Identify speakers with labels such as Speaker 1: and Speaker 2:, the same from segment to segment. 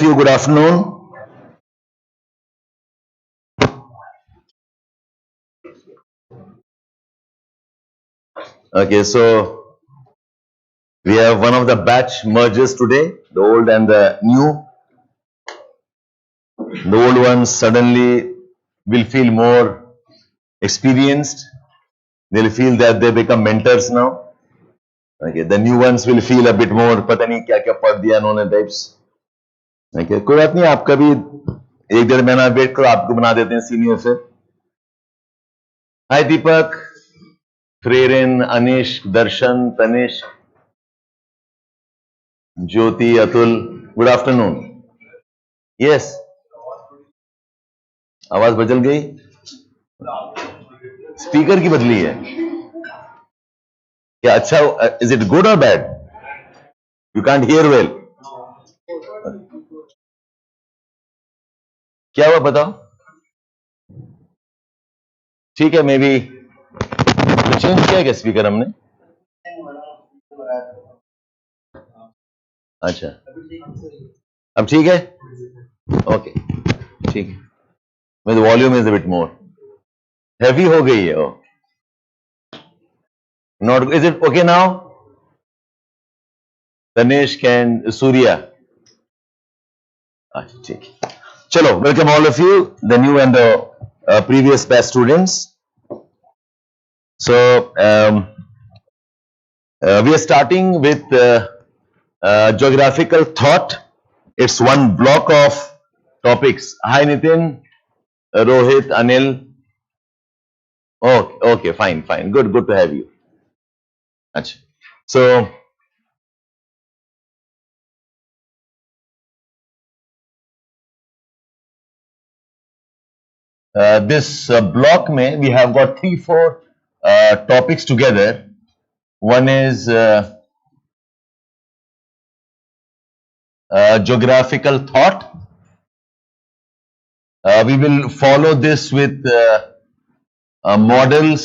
Speaker 1: you, good afternoon. Okay, so we have one of the batch mergers today, the old and the new. The old ones suddenly will feel more experienced. They'll feel that they become mentors now. Okay, the new ones will feel a bit more, पता नहीं क्या क्या पढ़ दिया उन्होंने types. Okay, कोई बात नहीं, आपका भी एक डेढ़ महीना वेट करो, आपको बना देते हैं सीनियर से. Hi Deepak, Frerin, Anish, Darshan, Tanish, Jyoti, Atul, good afternoon. Yes. आवाज बदल गई, स्पीकर की बदली है क्या? अच्छा, इज इट गुड और bad? You can't hear well. क्या हुआ बताओ? ठीक है, मे बी चेंज किया क्या स्पीकर हमने? अच्छा, अब ठीक है. ओके, ठीक है. The volume is a bit more. Heavy हो गई है. Oh. Not, is it okay now? Tanesh and Surya. अच्छा, ठीक है. चलो, welcome all of you, the new and the previous batch students. So, we are starting with geographical thought. It's one block of topics. Hi Nitin. Rohit, Anil. Okay, fine. Good to have you. Achha. So, this block mein we have got 3-4 topics together. One is geographical thought. We will follow this with models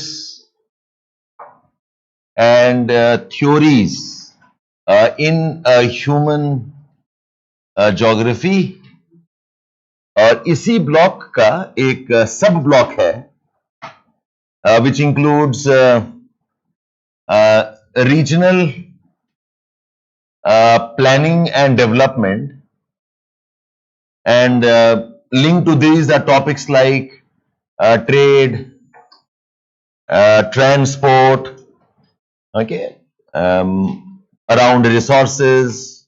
Speaker 1: and theories in human geography. और इसी block का एक सब block है which includes regional planning and development, and linked to these are topics like trade, transport, okay, around resources.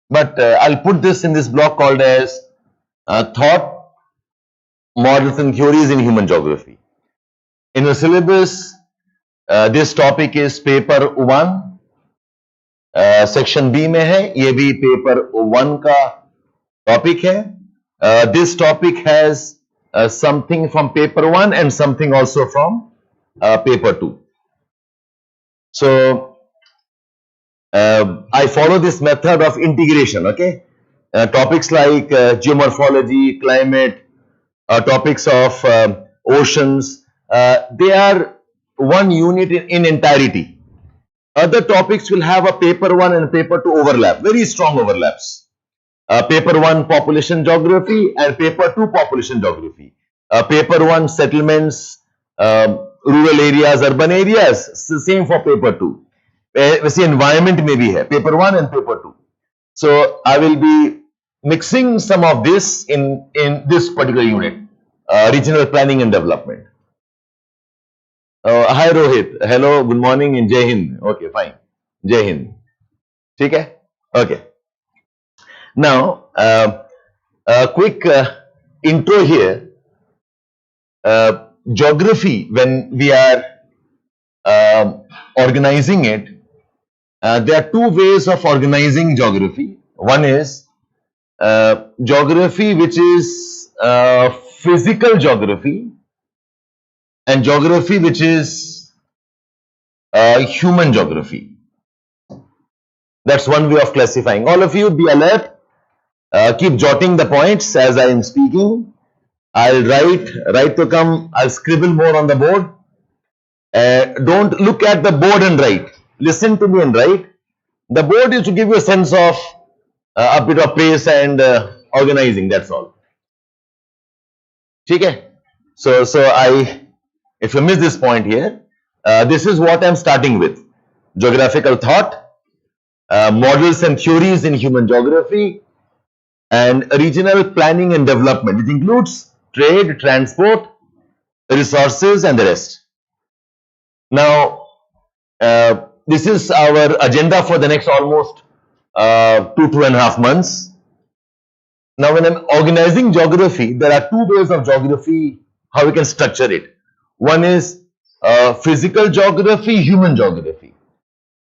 Speaker 1: But I'll put this in this block called as thought, models and theories in human geography. In the syllabus, this topic is paper 1. Section B में है, ये भी paper 1 का topic है. This topic has something from paper 1 and something also from paper 2. So I follow this method of integration. Okay, topics like geomorphology, climate, topics of oceans, they are one unit in entirety. Other topics will have a paper 1 and paper 2 overlap, very strong overlaps. Paper 1 population geography and paper 2 population geography. Paper 1 settlements, rural areas, urban areas, same for paper 2. वैसे environment में भी है paper 1 and paper 2. So I will be mixing some of this in this particular unit, regional planning and development. Hi Rohit, hello, good morning and Jai Hind. Okay, fine. Jai Hind. ठीक है? Okay. Now, a quick intro here. Geography, when we are organizing it, there are two ways of organizing geography. One is geography which is physical geography, and geography which is human geography. That's one way of classifying. All of you be alert, keep jotting the points as I am speaking. I'll write to come, I'll scribble more on the board. Don't look at the board and write. Listen to me and write. The board is to give you a sense of a bit of pace and organizing, that's all. Okay? So if you miss this point here, this is what I'm starting with. Geographical thought, models and theories in human geography, and regional planning and development. It includes trade, transport, resources, and the rest. Now, this is our agenda for the next almost 2.5 months. Now, when I'm organizing geography, there are two ways of geography, how we can structure it. One is physical geography, human geography.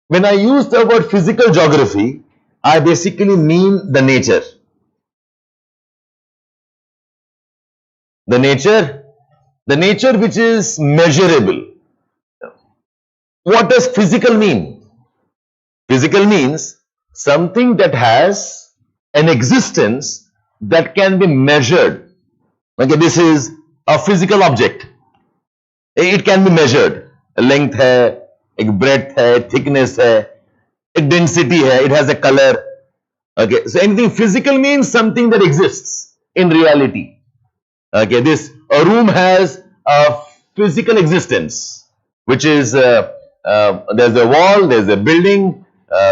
Speaker 1: When I use the word physical geography, I basically mean the nature. The nature which is measurable. What does physical mean? Physical means something that has an existence that can be measured. Okay, this is a physical object. It can be measured. A length hai, a breadth hai, thickness hai, a density hai, it has a color. Okay, so anything physical means something that exists in reality. Okay, a room has a physical existence, which is there's a wall, there's a building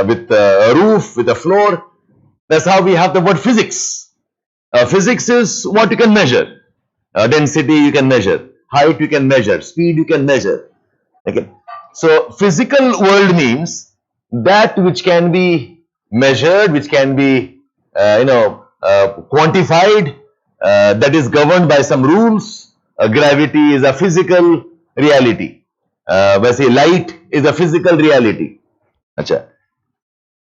Speaker 1: with a roof, with a floor. That's how we have the word physics. Physics is what you can measure. Density you can measure, height you can measure, speed you can measure. Okay, so physical world means that which can be measured, which can be quantified. That is governed by some rules. Gravity is a physical reality. वैसे light is a physical reality. अच्छा.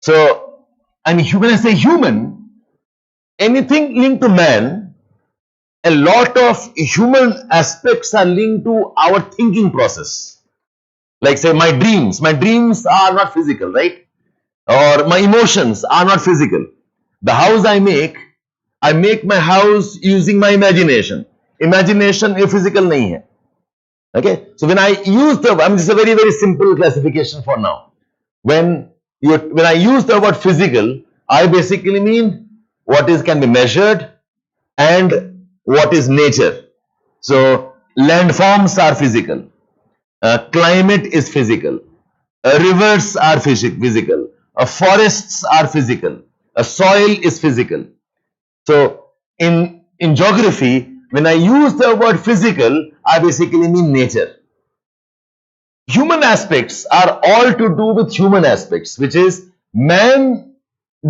Speaker 1: So, and when I say human, anything linked to man, a lot of human aspects are linked to our thinking process. Like say my dreams are not physical, right? Or my emotions are not physical. The house I make my house using my imagination. Imagination is physical nahi hai. Okay? So when I use the, this is a very, very simple classification for now. When I use the word physical, I basically mean what can be measured and what is nature. So landforms are physical. Climate is physical. Rivers are physical. Forests are physical. Soil is physical. So in geography, when I use the word physical, I basically mean nature. Human aspects are all to do with human aspects, which is man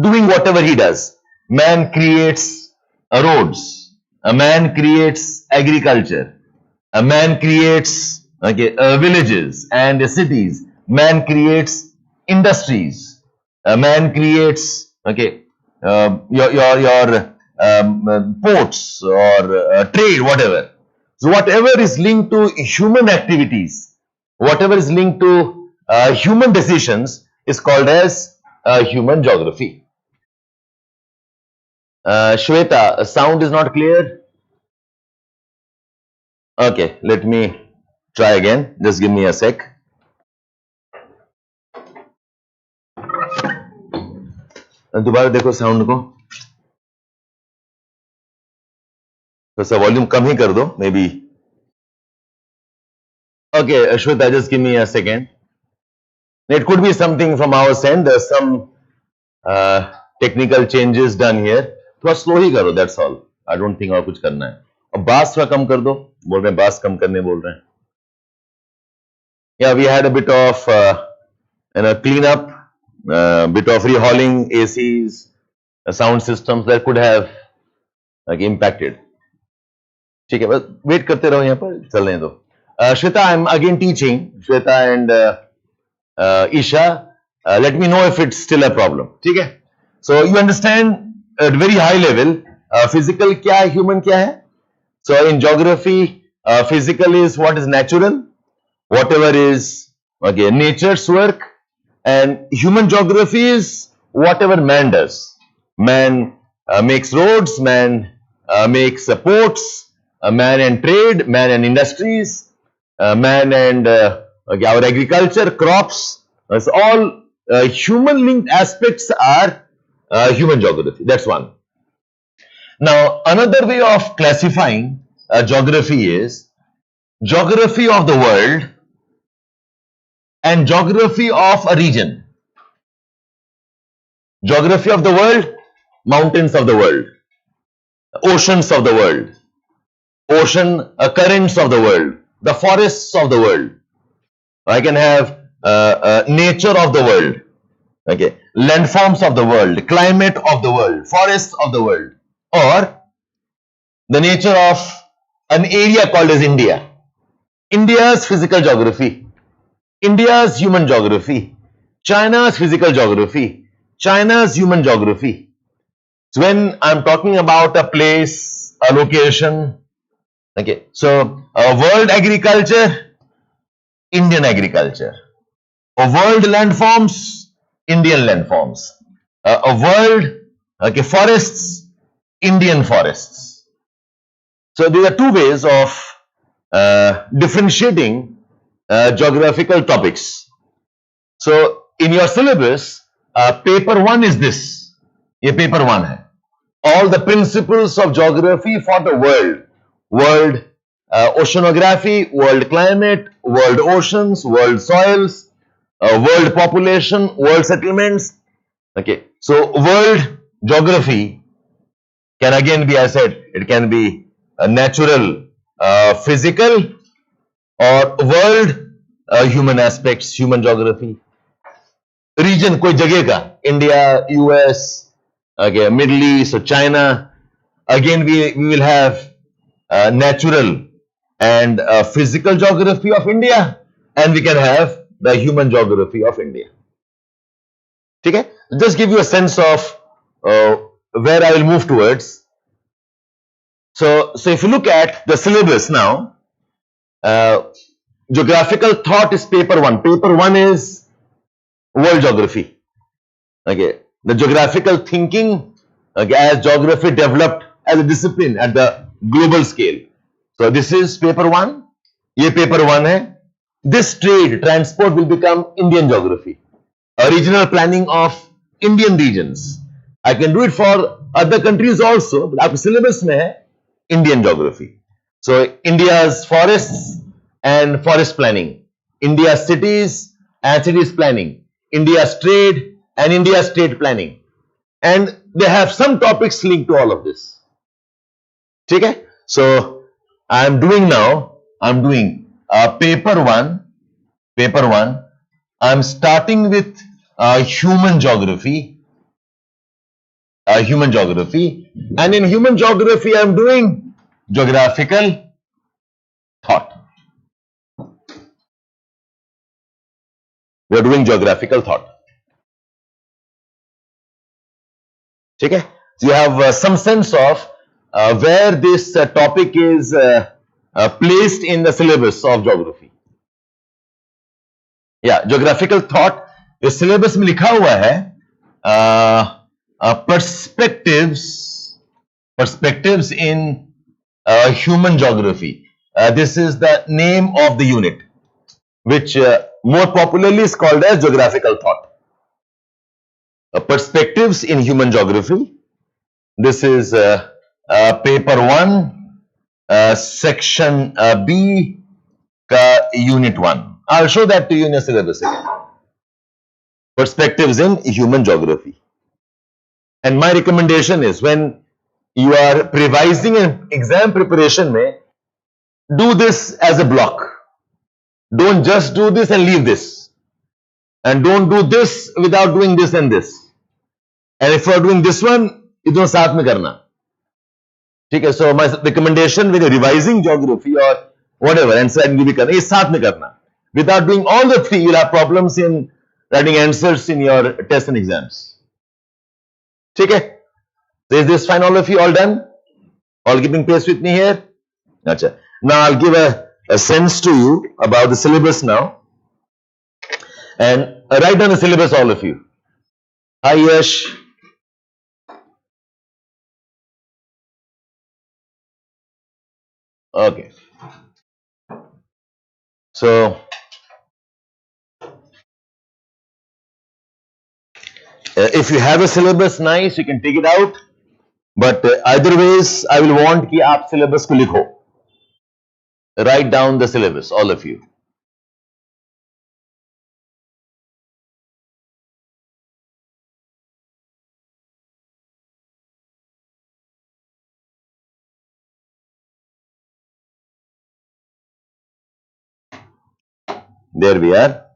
Speaker 1: doing whatever he does. Man creates roads. A man creates agriculture. A man creates villages and cities. Man creates industries. A man creates your ports or trade, whatever. So whatever is linked to human activities, whatever is linked to human decisions is called as human geography. Shweta, sound is not clear. Okay, let me try again. Just give me a sec. दोबारा देखो sound को, तो सा volume कम ही कर दो may be. Okay, Shweta, just give me a second. It could be something from our end. There's some technical changes done here. थोड़ा slow ही करो, that's all. I don't think और कुछ करना है. अब बास थोड़ा कम कर दो, बोल रहे हैं बास कम करने बोल रहे हैं. Yeah, we had a bit of clean up, bit of rehauling ACs, sound systems that could have impacted. ठीक है, बस वेट करते रहो यहाँ पर, चलने दो. Shweta, I'm again teaching. Shweta and Isha, let me know if it's still a problem. ठीक है? So you understand at very high level, physical क्या है, human क्या है? So in geography, physical is what is natural, whatever is nature's work, and human geography is whatever man does. Man makes roads, man makes ports, man and trade, man and industries, man and our agriculture, crops. It's all human linked aspects are human geography. That's one. Now, another way of classifying geography is geography of the world and geography of a region. Geography of the world, mountains of the world, oceans of the world, ocean currents of the world, the forests of the world. I can have nature of the world, okay, landforms of the world, climate of the world, forests of the world, or the nature of an area called as India. India's physical geography, India's human geography, China's physical geography, China's human geography. So when I'm talking about a place, a location, okay, so world agriculture, Indian agriculture. World landforms, Indian landforms. A world, okay, forests, Indian forests. So there are two ways of differentiating geographical topics. So in your syllabus, paper 1 is this. ये paper 1 है. All the principles of geography for the world. World oceanography, world climate, world oceans, world soils, world population, world settlements. Okay, so world geography can again be, I said, it can be natural, physical, or world human aspects, human geography. Region कोई जगह का, India, US, okay, Middle East, or China. Again, we will have natural and physical geography of India, and we can have the human geography of India. Okay, just give you a sense of where I will move towards. So if you look at the syllabus now, geographical thought is paper 1. Paper 1 is world geography. Okay, the geographical thinking, okay, as geography developed as a discipline at the global scale. So this is paper 1. ये paper 1 है. This trade, transport will become Indian geography. A regional planning of Indian regions. I can do it for other countries also, but आपके syllabus में है Indian geography. So India's forests and forest planning, India's cities and cities planning, India's trade and India's trade planning, and they have some topics linked to all of this. Okay, so I'm doing paper 1. I'm starting with human geography, and in human geography I'm doing geographical thought. We are doing geographical thought. Okay, so you have some sense of where this topic is placed in the syllabus of geography. Yeah, geographical thought. जो syllabus में लिखा हुआ है perspectives in human geography. This is the name of the unit, which more popularly is called as geographical thought. Perspectives in human geography. This is paper 1, section B, unit 1. I'll show that to you in your syllabus again. Perspectives in human geography. And my recommendation is, when you are revising an exam preparation, do this as a block. Don't just do this and leave this. And don't do this without doing this and this. And if you are doing this one, इतना साथ में करना. ठीक है, so my recommendation when you're revising geography or whatever answer and भी करना, ये साथ में करना. Without doing all the three, you'll have problems in writing answers in your tests and exams. ठीक है, so is this fine, all of you? All done? All keeping pace with me here? Achha. Now I'll give a sense to you about the syllabus now, and write down the syllabus, all of you. Hi Yash. Okay, so If you have a syllabus, nice, you can take it out. But either ways, I will want कि आप syllabus को लिखो. Write down the syllabus, all of you. There we are.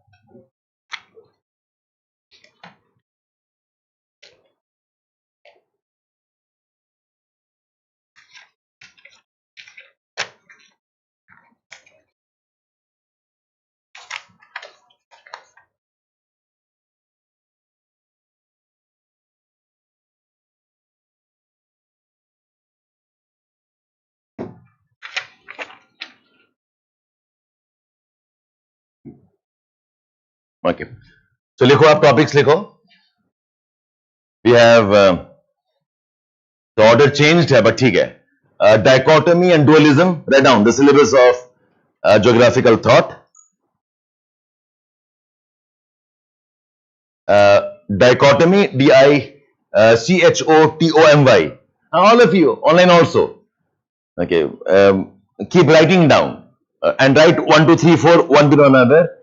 Speaker 1: Okay. So लिखो आप topics लिखो. We have the order changed है, but ठीक है. Dichotomy and dualism. Write down the syllabus of geographical thought. Dichotomy, DICHOTOMY. All of you online also. Okay. Keep writing down and write 1, 2, 3, 4 one below another.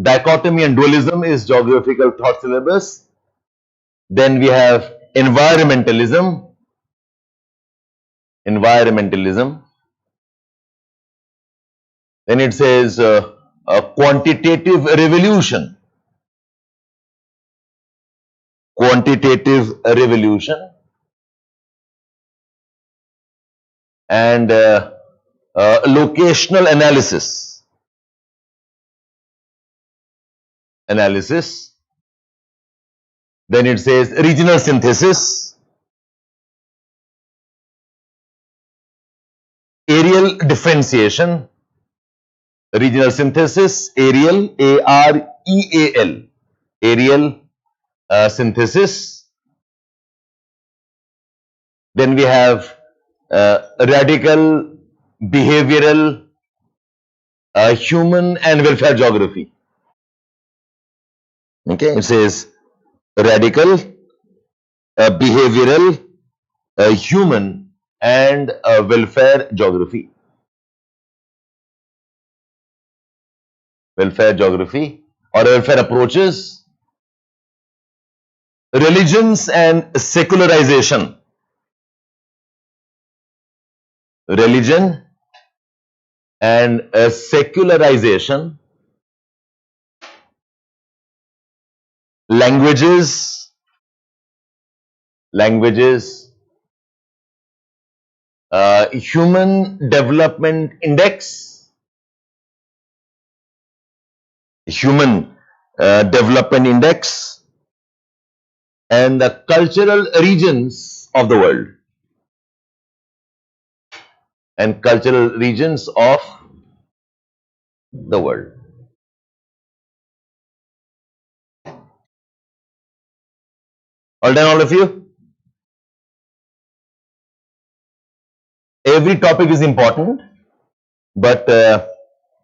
Speaker 1: Dichotomy and dualism is geographical thought syllabus. Then we have environmentalism. Then it says a quantitative revolution. And locational analysis. Then it says regional synthesis, areal differentiation, regional synthesis, areal, A-R-E-A-L, areal synthesis. Then we have radical behavioral human and welfare geography. Okay, it says radical behavioral human and welfare geography. Welfare geography or welfare approaches. Religions and secularization. Religion and secularization. Languages, human development index, and the cultural regions of the world. All done, all of you? Every topic is important, but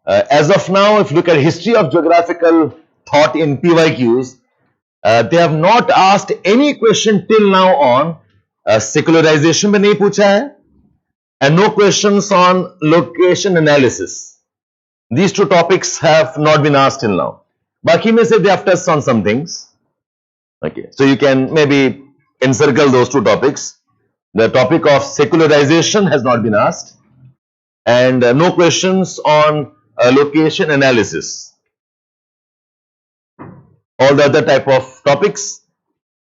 Speaker 1: as of now, if you look at history of geographical thought in PYQs, they have not asked any question till now on secularization में नहीं पूछा है, and no questions on location analysis. These two topics have not been asked till now. बाकी में से they have touched on some things. Okay, so you can maybe encircle those two topics. The topic of secularization has not been asked, and no questions on location analysis. All the other type of topics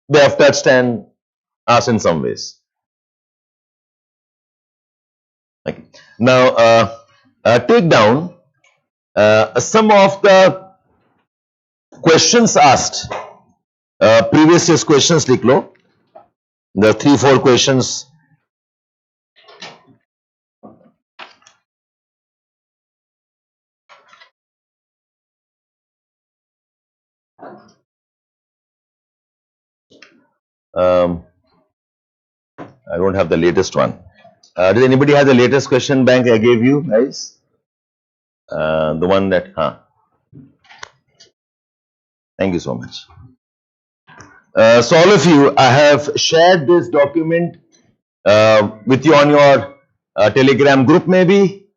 Speaker 1: they have touched and asked in some ways. Okay. Now take down some of the questions asked. Previous year's questions लिख लो. The 3-4 questions. I don't have the latest one. Does anybody have the latest question bank I gave you, guys? The one that, Thank you so much. So all of you, I have shared this document with you on your Telegram group maybe,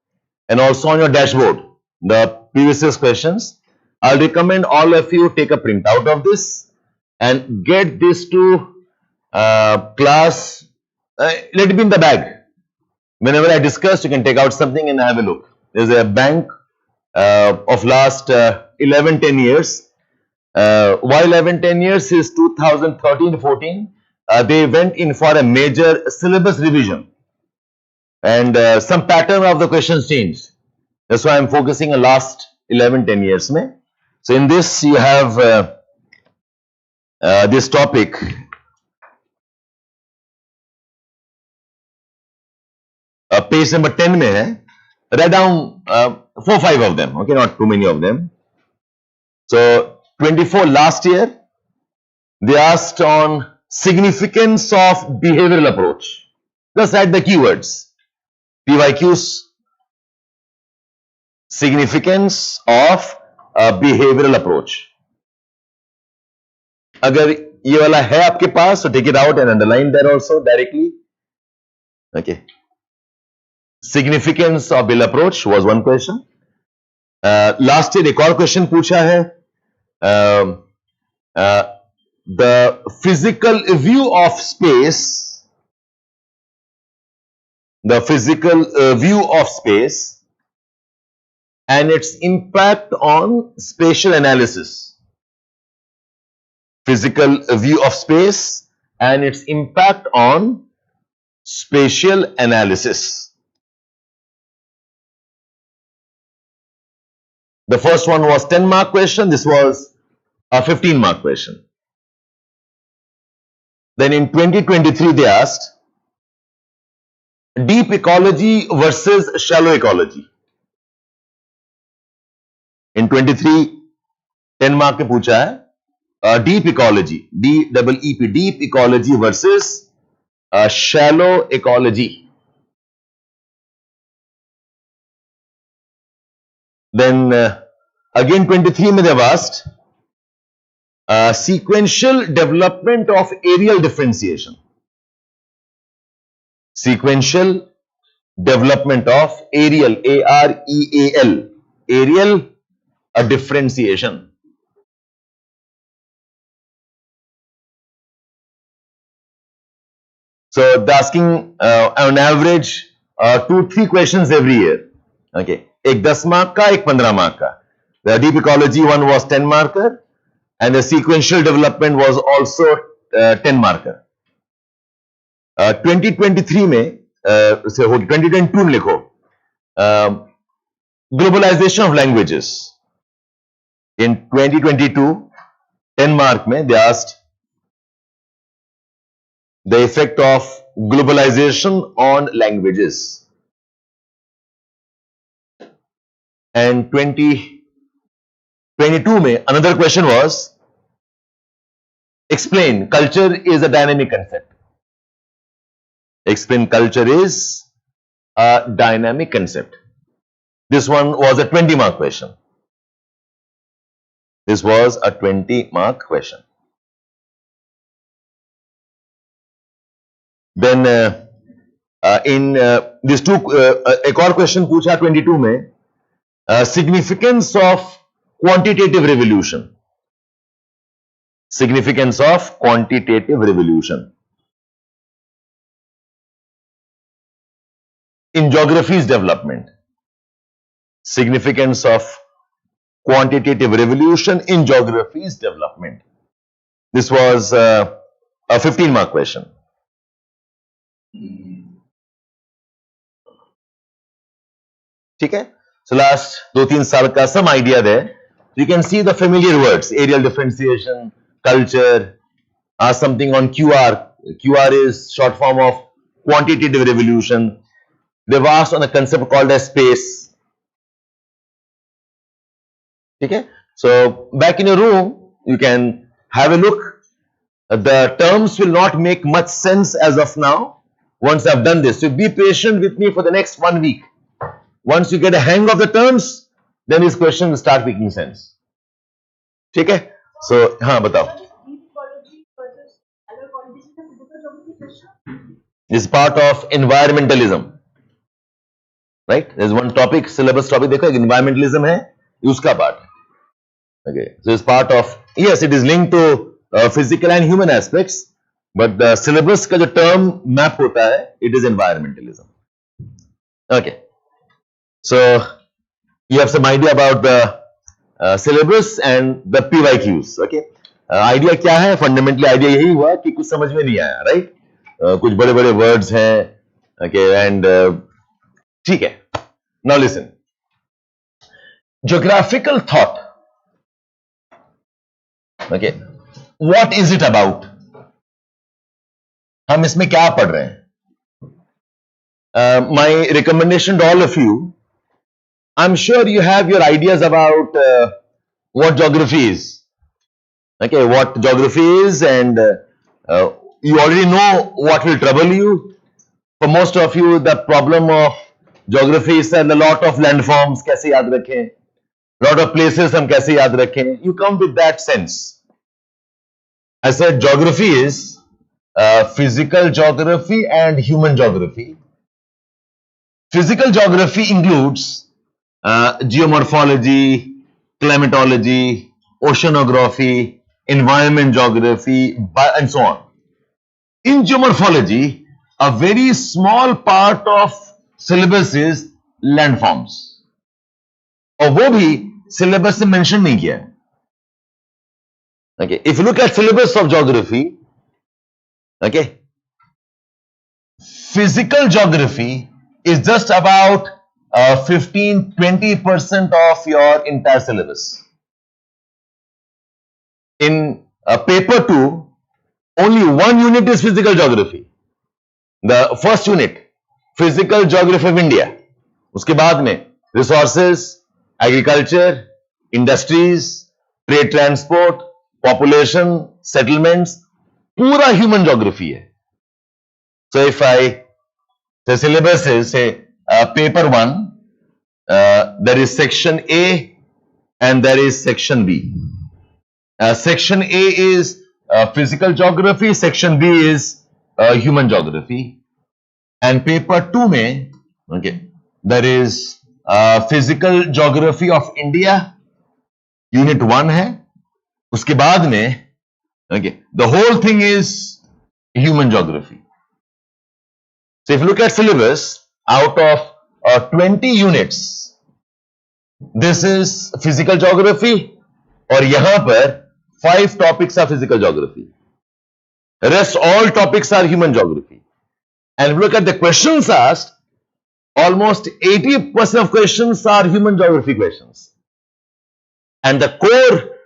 Speaker 1: and also on your dashboard, the previous year's questions. I'll recommend all of you take a print out of this and get this to class. Let it be in the bag. Whenever I discuss, you can take out something and have a look. There's a bank of last 11-10 years. Why 11-10 years is 2013-14. They went in for a major syllabus revision, and some pattern of the questions changed. That's why I'm focusing on last 11-10 years. Mein. So in this you have this topic. Page number 10 mein hai. Write down 4-5 of them. Okay, not too many of them. So 24 last year, they asked on significance of behavioral approach. Just write the keywords. PYQs. Significance of behavioral approach. अगर ये वाला है आपके पास, so take it out and underline there also directly. Okay. Significance of behavioral approach was one question. Last year एक और question पूछा है. The physical view of space. The physical view of space and its impact on spatial analysis. Physical view of space and its impact on spatial analysis. The first one was 10-mark question. This was a 15-mark question. Then in 2023, they asked deep ecology versus shallow ecology. In 23, 10 mark पे पूछा है deep ecology, DEEP, deep ecology versus shallow ecology. Then again 23 में they've asked sequential development of areal differentiation. Sequential development of areal, A-R-E-A-L, areal a differentiation. So they're asking on average 2-3 questions every year. Okay, एक 10 mark का, एक 15 mark का. The deep ecology one was 10 marker, and the sequential development was also 10 marker. 2023 में 2022 में लिखो globalization of languages. In 2022, 10 mark में they asked the effect of globalization on languages. And 2022 में another question was explain culture is a dynamic concept. Explain culture is a dynamic concept. This one was a 20-mark question. This was a 20-mark question. Then in these two, एक और question पूछा 22 में significance of quantitative revolution. Significance of quantitative revolution in geography's development. Significance of quantitative revolution in geography's development. This was a 15-mark question. ठीक है? So last 2-3 साल का some idea there. You can see the familiar words: areal differentiation, culture, something on QR. QR is short form of quantitative revolution. They've asked on a concept called as space. Okay, so back in your room, you can have a look. The terms will not make much sense as of now. Once I've done this, so be patient with me for the next 1 week. Once you get a hang of the terms, then this question will start making sense. Okay, so हाँ बताओ. is part of environmentalism. Right? There's one topic, syllabus topic, देखो environmentalism है, उसका part. Okay, so it's part of, yes, it is linked to physical and human aspects, but the syllabus का जो term map होता है, it is environmentalism. Okay, so you have some idea about the syllabus and the PYQs. Okay, idea क्या है? Fundamentally idea यही हुआ कि कुछ समझ में नहीं आया, right? कुछ बड़े बड़े words हैं, okay, and ठीक है. Now listen, geographical thought. Okay, what is it about? हम इसमें क्या पढ़ रहे हैं? My recommendation to all of you, I'm sure you have your ideas about what geography is. Okay, what geography is, and you already know what will trouble you. For most of you, the problem of geography is a lot of landforms, कैसे याद रखें? Lot of places हम कैसे याद रखें? You come with that sense. I said geography is physical geography and human geography. Physical geography includes geomorphology, climatology, oceanography, environment geography, and so on. In geomorphology, a very small part of syllabus is landforms. और वो भी syllabus से mention नहीं किया है. Okay, if you look at syllabus of geography, okay, physical geography is just about 15-20% of your entire syllabus. In paper 2, only one unit is physical geography. The first unit, physical geography of India. उसके बाद में resources, agriculture, industries, trade transport, population, settlements, पूरा human geography है. So if the syllabus is say paper 1, there is section A and there is section B. Section A is physical geography, section B is human geography. And paper 2 में, okay, there is physical geography of India, unit 1 है. उसके बाद में, okay, the whole thing is human geography. So if you look at syllabus, out of 20 units, this is physical geography, और यहाँ पर 5 topics are physical geography. Rest all topics are human geography. And if you look at the questions asked, almost 80% of questions are human geography questions. And the core,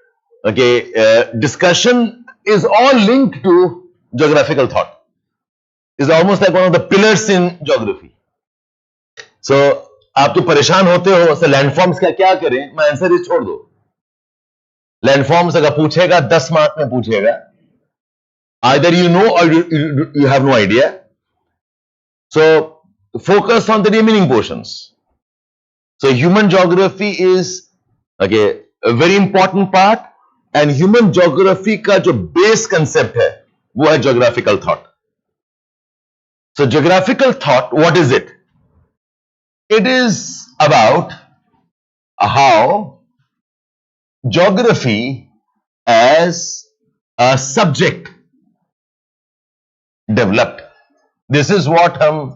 Speaker 1: okay, discussion is all linked to geographical thought. Is almost like one of the pillars in geography. So आप तो परेशान होते हो, so landforms का क्या करें? मैं answer ही छोड़ दो. Landforms अगर पूछेगा 10 मार्क में पूछेगा, either you know or you have no idea. So focus on the remaining portions. So human geography is, okay, a very important part, and human geography का जो base concept है वो है geographical thought. So geographical thought, what is it? It is about how geography as a subject developed. This is what हम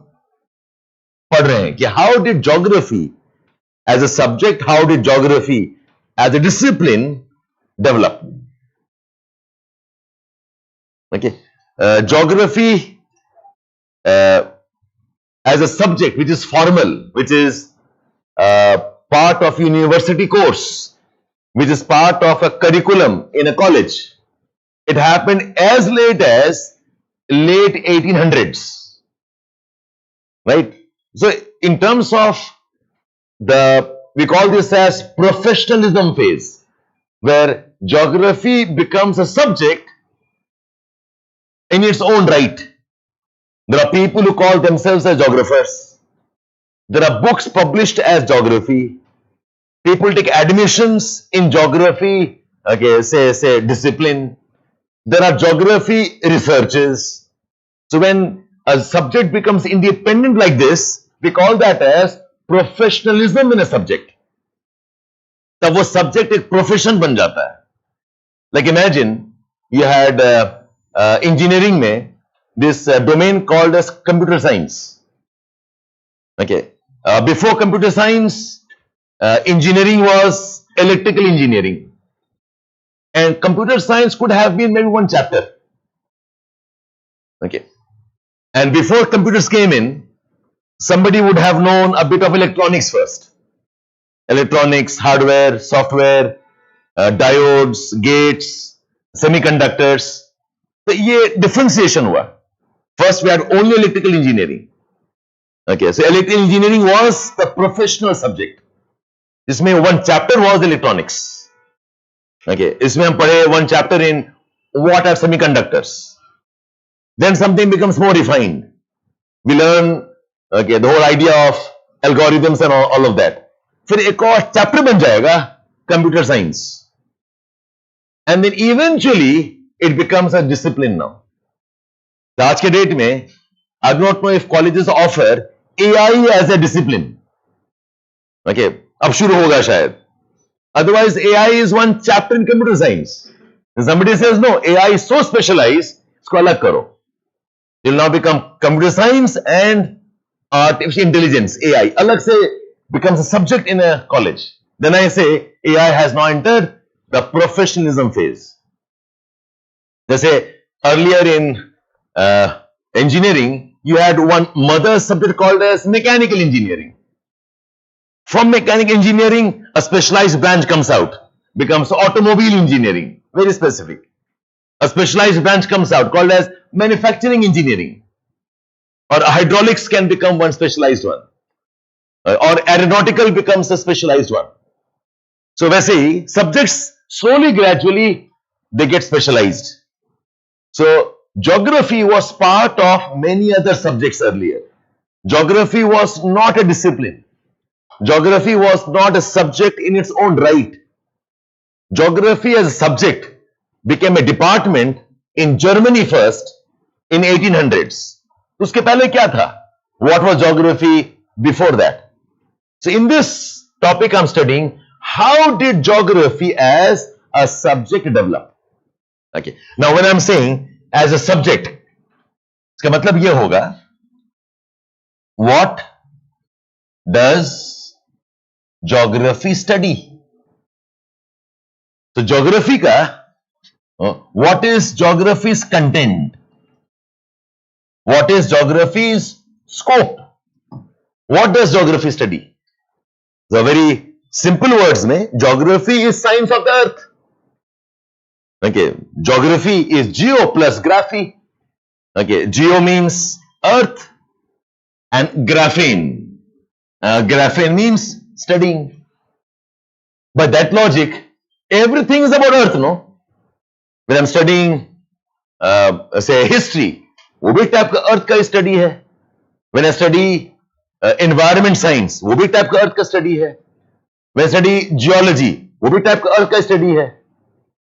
Speaker 1: पढ़ रहे हैं कि how did geography as a subject, how did geography as a discipline develop? Okay, geography as a subject which is formal, which is part of university course, which is part of a curriculum in a college. It happened as late 1800s, right? So in terms of we call this as professionalism phase, where geography becomes a subject in its own right. There are people who call themselves as geographers. There are books published as geography. People take admissions in geography, okay, say discipline. There are geography researches. So when a subject becomes independent like this, we call that as professionalism in a subject. तब वो subject एक profession बन जाता है. Like imagine you had engineering में this domain called as computer science. Okay. Before computer science, engineering was electrical engineering. And computer science could have been maybe one chapter. Okay. And before computers came in, somebody would have known a bit of electronics first. Electronics, hardware, software, diodes, gates, semiconductors. So ये differentiation हुआ. First we had only electrical engineering. Okay, so electrical engineering was the professional subject. इसमें one chapter was electronics. Okay, इसमें हम पढ़े one chapter in what are semiconductors. Then something becomes more refined. We learn the whole idea of algorithms and all of that. फिर एक और chapter बन जाएगा computer science. And then eventually it becomes a discipline now. तो आज के date में I do not know if colleges offer AI as a discipline. Okay, अब शुरू होगा शायद. Otherwise AI is one chapter in computer science. And somebody says no, AI is so specialized, इसको अलग करो. It will now become computer science and artificial intelligence, AI. अलग से becomes a subject in a college. Then I say AI has now entered the professionalism phase. जैसे earlier in engineering, you had one mother subject called as mechanical engineering. From mechanical engineering, a specialized branch comes out, becomes automobile engineering, very specific. A specialized branch comes out called as manufacturing engineering. Or hydraulics can become one specialized one. Or aeronautical becomes a specialized one. So वैसे ही subjects slowly, gradually, they get specialized. So geography was part of many other subjects earlier. Geography was not a discipline. Geography was not a subject in its own right. Geography as a subject became a department in Germany first in 1800s. उसके पहले क्या था? What was geography before that? So in this topic I'm studying, how did geography as a subject develop? Okay. Now when I'm saying as a subject, इसका मतलब ये होगा, what does geography study? So geography का what is geography's content? What is geography's scope? What does geography study? The very simple words में, geography is science of the earth. Okay, geography is geo plus graphy. Okay, geo means earth and graphene. Graphene means studying. By that logic, everything is about earth, no? When I'm studying, say history, वो भी type का अर्थ का study है. When I study environment science, वो भी type का अर्थ का study है. When I study geology, वो भी टाइप का अर्थ का स्टडी है.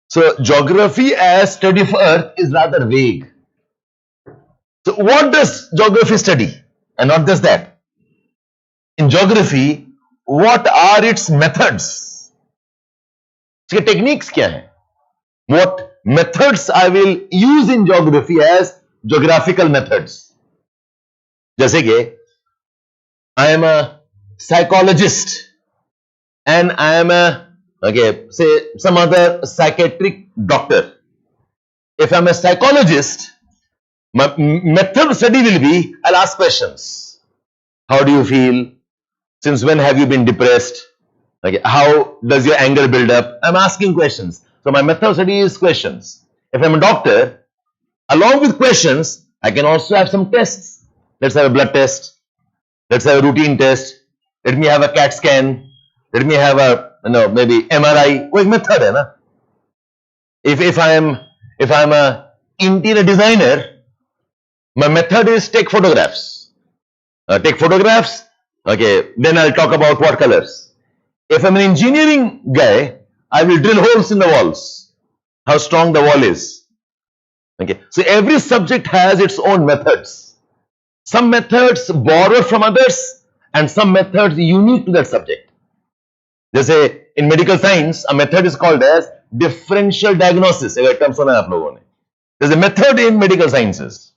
Speaker 1: So geography as study of earth is rather vague. So what does geography study? And not just that. In geography, what are its methods? इसके techniques क्या हैं? What methods I will use in geography as geographical methods? जैसे कि I am a psychologist and I am a say some other psychiatric doctor. If I'm a psychologist, my method of study will be, I'll ask questions. How do you feel? Since when have you been depressed? Okay, how does your anger build up? I'm asking questions. So my method of study is questions. If I'm a doctor, along with questions, I can also have some tests. Let's have a blood test. Let's have a routine test. Let me have a CAT scan. Let me have a maybe MRI. वो एक method है ना. If I'm a interior designer, my method is take photographs. Take photographs. Okay, then I'll talk about what colors. If I'm an engineering guy, I will drill holes in the walls. How strong the wall is. Okay, so every subject has its own methods. Some methods borrowed from others and some methods unique to that subject. जैसे in medical science, a method is called as differential diagnosis. एक term सुना है आप लोगों ने. There's a method in medical sciences.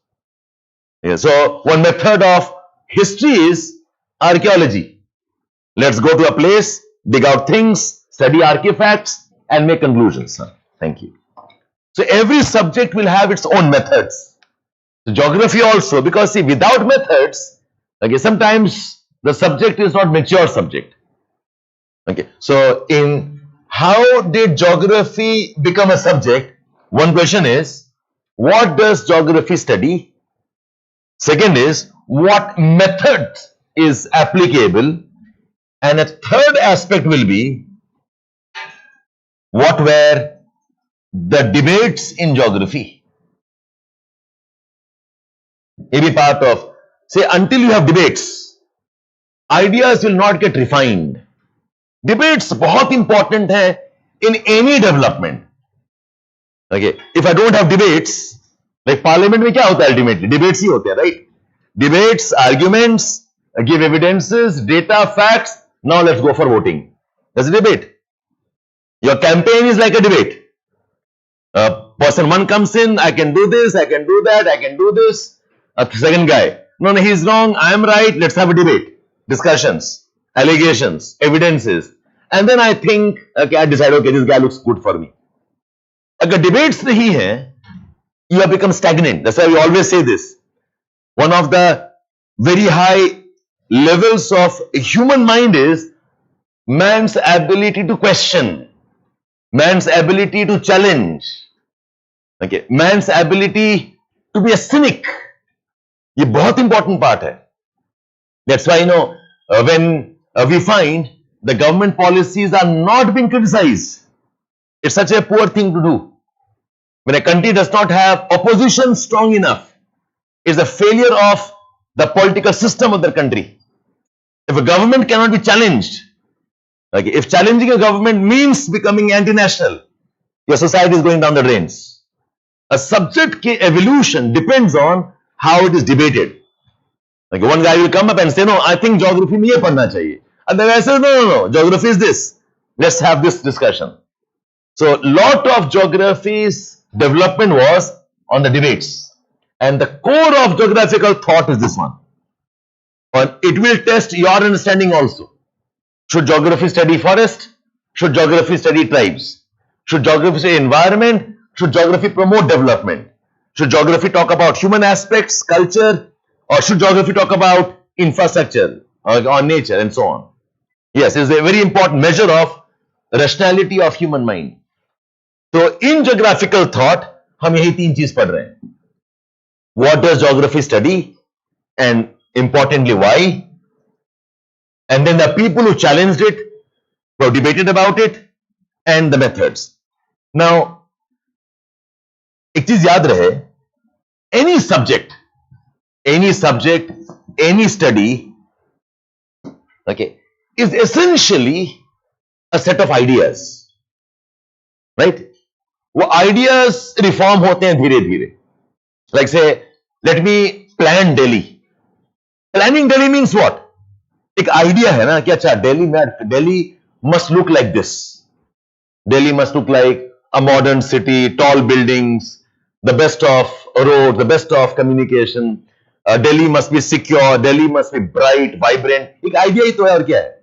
Speaker 1: Yeah, so one method of history is archaeology. Let's go to a place, dig out things, study artifacts, and make conclusions. Thank you. So every subject will have its own methods. So geography also, because see, without methods, okay, sometimes the subject is not mature subject. Okay, so in how did geography become a subject? One question is, what does geography study? Second is, what method is applicable? And a third aspect will be, what were the debates in geography? Every part of, say, until you have debates, ideas will not get refined. Debates बहुत important है in any development. Okay, if I don't have debates, like parliament में क्या होता है ultimately? Debates ही होते हैं, right? Debates, arguments, give evidences, data, facts. Now let's go for voting. That's a debate. Your campaign is like a debate. Person one comes in, I can do this, I can do that, I can do this. A second guy, no, he's wrong, I am right, let's have a debate. Discussions, allegations, evidences. And then I think, okay, I decide, okay, this guy looks good for me. अगर debates नहीं है, you have become stagnant. That's why we always say this. One of the very high levels of human mind is man's ability to question, man's ability to challenge, okay, man's ability to be a cynic. ये बहुत important part है. That's why, when we find the government policies are not being criticized, it's such a poor thing to do. When a country does not have opposition strong enough, it's a failure of the political system of the country. If a government cannot be challenged, okay, if challenging a government means becoming anti-national, your society is going down the drains. A subject ki evolution depends on how it is debated. Like one guy will come up and say, no, I think geography में ये पढ़ना चाहिए. And the guy says, no, geography is this. Let's have this discussion. So, lot of geography's development was on the debates. And the core of geographical thought is this one. And it will test your understanding also. Should geography study forest? Should geography study tribes? Should geography study environment? Should geography promote development? Should geography talk about human aspects, culture? Or should geography talk about infrastructure or nature and so on? Yes, it's a very important measure of rationality of human mind. So, in geographical thought, हम यही तीन चीज पढ़ रहे हैं. What does geography study? And importantly, why? And then the people who challenged it, who have debated about it, and the methods. Now, एक चीज याद रहे, any subject, any study, okay, is essentially a set of ideas, right? वो ideas reform होते हैं धीरे धीरे. Like say, let me plan Delhi. Planning Delhi means what? एक idea है ना कि अच्छा Delhi must look like this. Delhi must look like a modern city, tall buildings, the best of roads, the best of communication. Delhi must be secure, Delhi must be bright, vibrant. एक idea ही तो है और क्या है?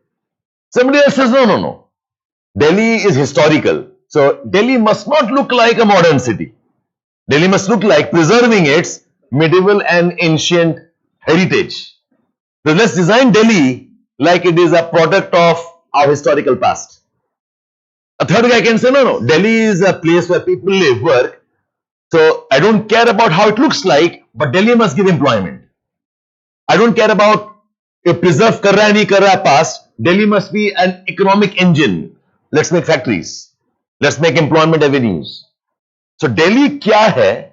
Speaker 1: Somebody else says no. Delhi is historical. So Delhi must not look like a modern city. Delhi must look like preserving its medieval and ancient heritage. So let's design Delhi like it is a product of our historical past. A third guy can say, no, Delhi is a place where people live, work. So I don't care about how it looks like, but Delhi must give employment. I don't care about if preserve कर रहा है नहीं कर रहा है past. Delhi must be an economic engine. Let's make factories. Let's make employment avenues. So Delhi क्या है?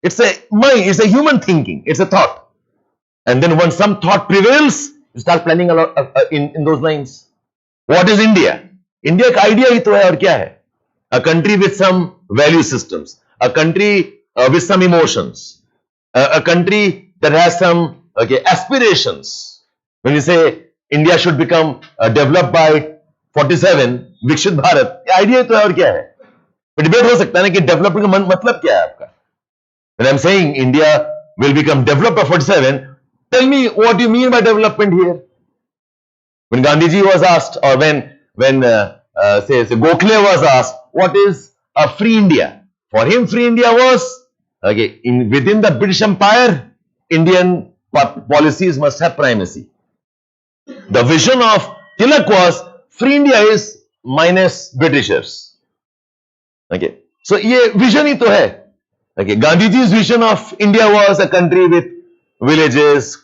Speaker 1: It's a mind, it's a human thinking, it's a thought. And then when some thought prevails, you start planning a lot in those lines. What is India? India का idea ही तो है और क्या है? A country with some value systems, a country with some emotions, a country that has some Okay, aspirations. When you say India should become developed by 47, Vikshit Bharat, idea तो है और क्या है? डिबेट हो सकता है ना कि डेवलपमेंट का मतलब क्या है आपका? When I'm saying India will become developed by 47, tell me what you mean by development here. When Gandhiji was asked, or when say Gokhale was asked, what is a free India? For him, free India was within the British Empire, Indian policies must have primacy. The vision of Tilak was free India is minus Britishers. Okay, so ये vision ही तो है. Okay, Gandhiji's vision of India was a country with villages,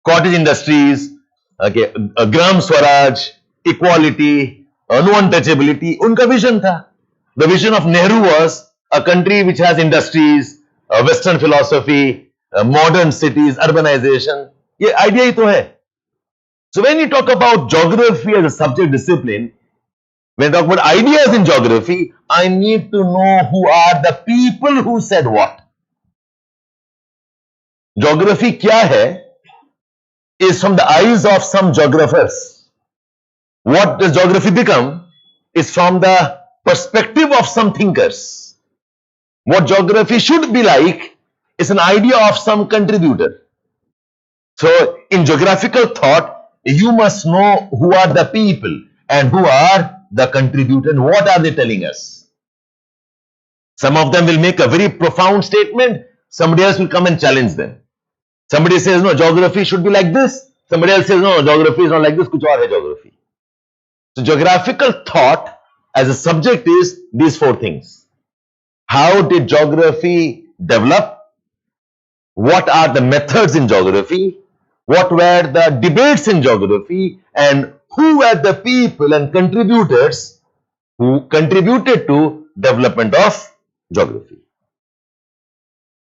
Speaker 1: cottage industries, okay, Gram Swaraj, equality, no untouchability. उनका vision था. The vision of Nehru was a country which has industries, Western philosophy, modern cities, urbanization. ये idea ही तो है. So when you talk about geography as a subject discipline, when I talk about ideas in geography, I need to know who are the people who said what. Geography क्या है? Is from the eyes of some geographers. What does geography become? Is from the perspective of some thinkers. What geography should be like is an idea of some contributor. So in geographical thought, you must know who are the people and who are the contributor and what are they telling us. Some of them will make a very profound statement, somebody else will come and challenge them. Somebody says, no, geography should be like this. Somebody else says, no, geography is not like this, kuch aur hai geography. So geographical thought as a subject is these four things. How did geography develop? What are the methods in geography? What were the debates in geography? And who were the people and contributors who contributed to development of geography?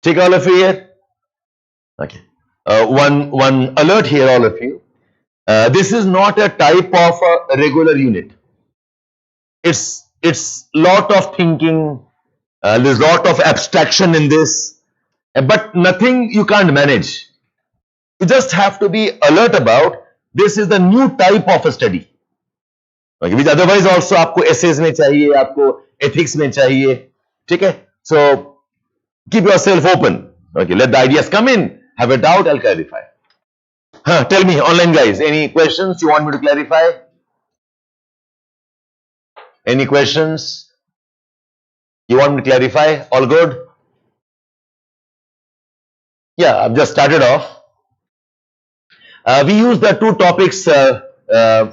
Speaker 1: Take all of you here. Okay. One alert here, all of you. This is not a type of a regular unit. It's lot of thinking. There's lot of abstraction in this, but nothing you can't manage. You just have to be alert about this is the new type of a study. Okay, which otherwise also आपको essays में चाहिए, आपको ethics में चाहिए, ठीक है? So keep yourself open. Okay, let the ideas come in. Have a doubt, I'll clarify. Tell me, online guys, any questions you want me to clarify? Any questions you want me to clarify? All good? Yeah, I've just started off. We use the two topics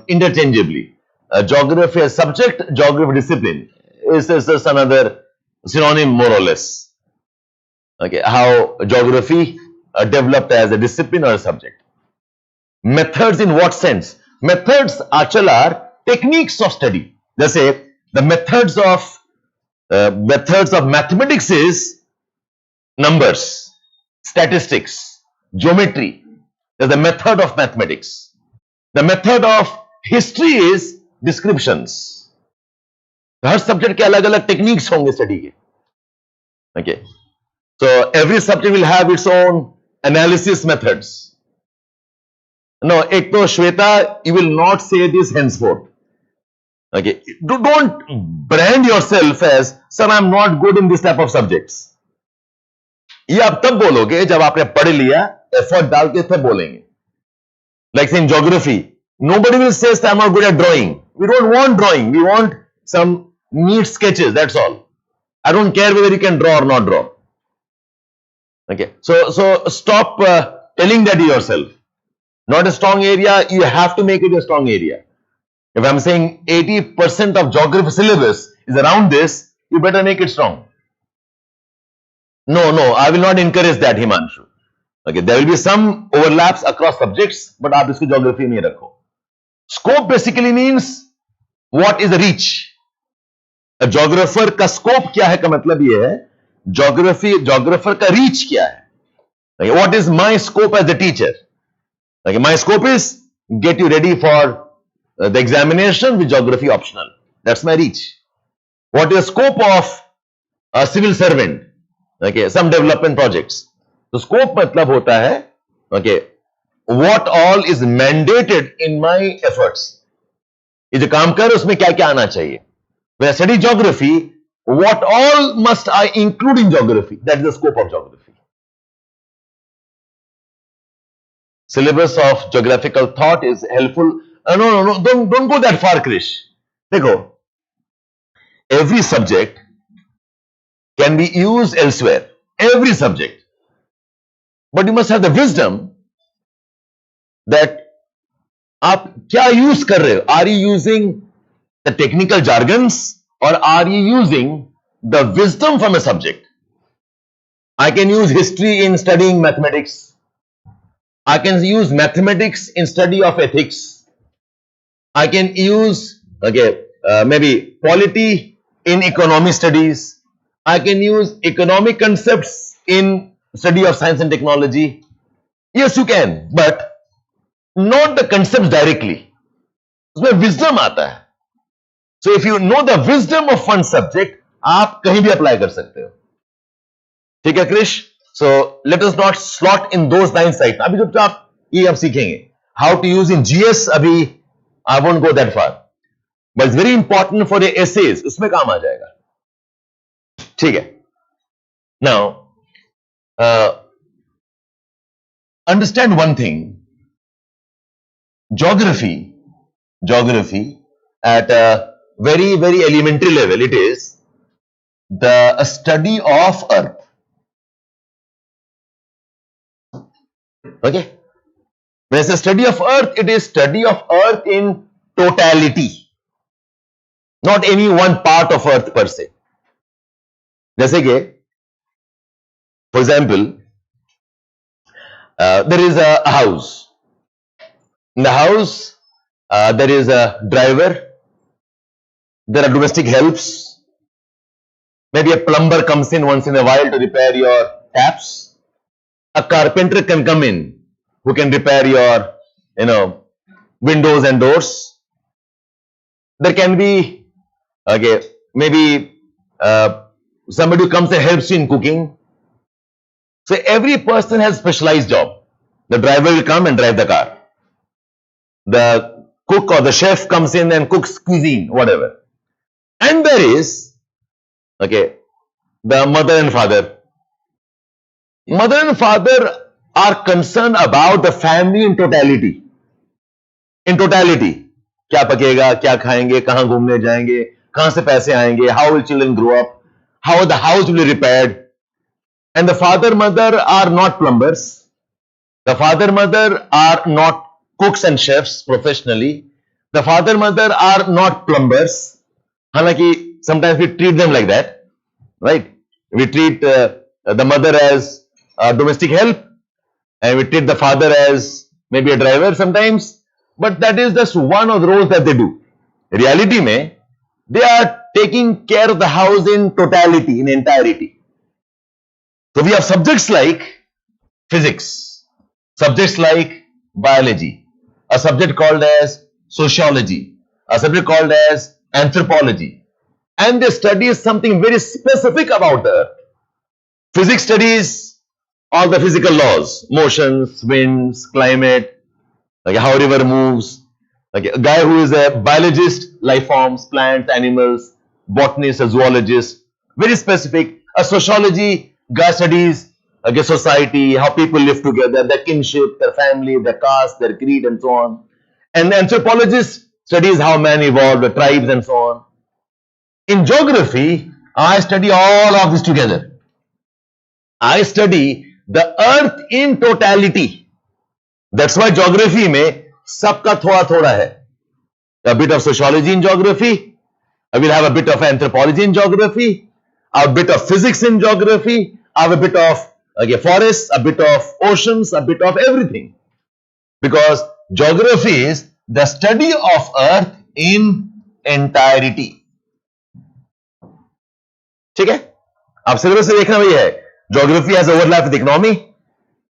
Speaker 1: interchangeably. Geography as subject, geography discipline is just another synonym more or less. Okay, how geography developed as a discipline or a subject. Methods in what sense? Methods actually are techniques of study. Let's say the methods of mathematics is numbers, statistics, geometry. There's the method of mathematics. The method of history is descriptions. Her subject के अलग-अलग techniques होंगे study के. Okay. So every subject will have its own analysis methods. No, एक तो Shweta, you will not say this henceforth. Okay. Don't brand yourself as, sir, I'm not good in this type of subjects. ये आप तब बोलोगे जब आपने पढ़ लिया, effort डाल के तब बोलेंगे. Like in geography, nobody will say, I'm not good at drawing. We don't want drawing. We want some neat sketches. That's all. I don't care whether you can draw or not draw. Okay. So stop telling that to yourself. Not a strong area. You have to make it a strong area. If I'm saying 80% of geography syllabus is around this, you better make it strong. No, I will not encourage that, Himanshu. Okay, there will be some overlaps across subjects, but आप इसको geography में रखो. Scope basically means what is the reach. A geographer का scope क्या है का मतलब ये है, geographer का reach क्या है. Okay, what is my scope as a teacher? Okay, my scope is get you ready for the examination with geography optional. That's my reach. What is the scope of a civil servant? Okay, some development projects. तो scope मतलब होता है Okay, what all is mandated in my efforts? ये जो काम कर उसमें क्या क्या आना चाहिए? When I study geography, what all must I include in geography? That is the scope of geography. Syllabus of geographical thought is helpful. No, don't go that far, Krish. देखो, every subject can be used elsewhere. Every subject. But you must have the wisdom that आप क्या use कर रहे हो? Are you using the technical jargons or are you using the wisdom from a subject? I can use history in studying mathematics. I can use mathematics in study of ethics. I can use maybe polity in economic studies. I can use economic concepts in study of science and technology. Yes, you can, but not the concepts directly. उसमें wisdom आता है. So if you know the wisdom of one subject, आप कहीं भी apply कर सकते हो. ठीक है, Krish? So let us not slot in those lines right now. अभी जब आप ये आप सीखेंगे how to use in GS, अभी I won't go that far. But it's very important for the essays. उसमें काम आ जाएगा. ठीक है. Now, understand one thing. Geography at a very, very elementary level, it is the study of Earth. Okay? When it's a study of Earth, it is study of Earth in totality. Not any one part of Earth per se. जैसे कि, for example, there is a house. In the house, there is a driver. There are domestic helps. Maybe a plumber comes in once in a while to repair your taps. A carpenter can come in who can repair your, windows and doors. There can be, maybe somebody who comes and helps you in cooking. So every person has a specialized job. The driver will come and drive the car. The cook or the chef comes in and cooks cuisine, whatever. And there is, the mother and father. Mother and father are concerned about the family in totality. In totality. क्या पकेगा, क्या खाएंगे, कहाँ घूमने जाएंगे, कहाँ से पैसे आएंगे, how will children grow up, how the house will be repaired. And the father, mother are not plumbers. The father, mother are not cooks and chefs professionally. The father, mother are not plumbers. Halaki, sometimes we treat them like that, right? We treat the mother as a domestic help and we treat the father as maybe a driver sometimes. But that is just one of the roles that they do. Reality mein, they are taking care of the house in totality, in entirety. So we have subjects like physics, subjects like biology, a subject called as sociology, a subject called as anthropology, and they study something very specific about the earth. Physics studies all the physical laws, motions, winds, climate, how river moves. A guy who is a biologist, life forms, plants, animals, botanist, a zoologist, very specific. A sociology, guy studies society, how people live together, their kinship, their family, their caste, their creed, and so on. And the anthropologist studies how man evolved, the tribes, and so on. In geography, I study all of this together. I study the earth in totality. That's why geography में सबका थोड़ा थोड़ा है. A bit of sociology in geography. I will have a bit of anthropology in geography. A bit of physics in geography. I have a bit of forests, a bit of oceans, a bit of everything. Because geography is the study of earth in entirety. ठीक है? आप syllabus से देखना वही है. Geography has overlap with economy.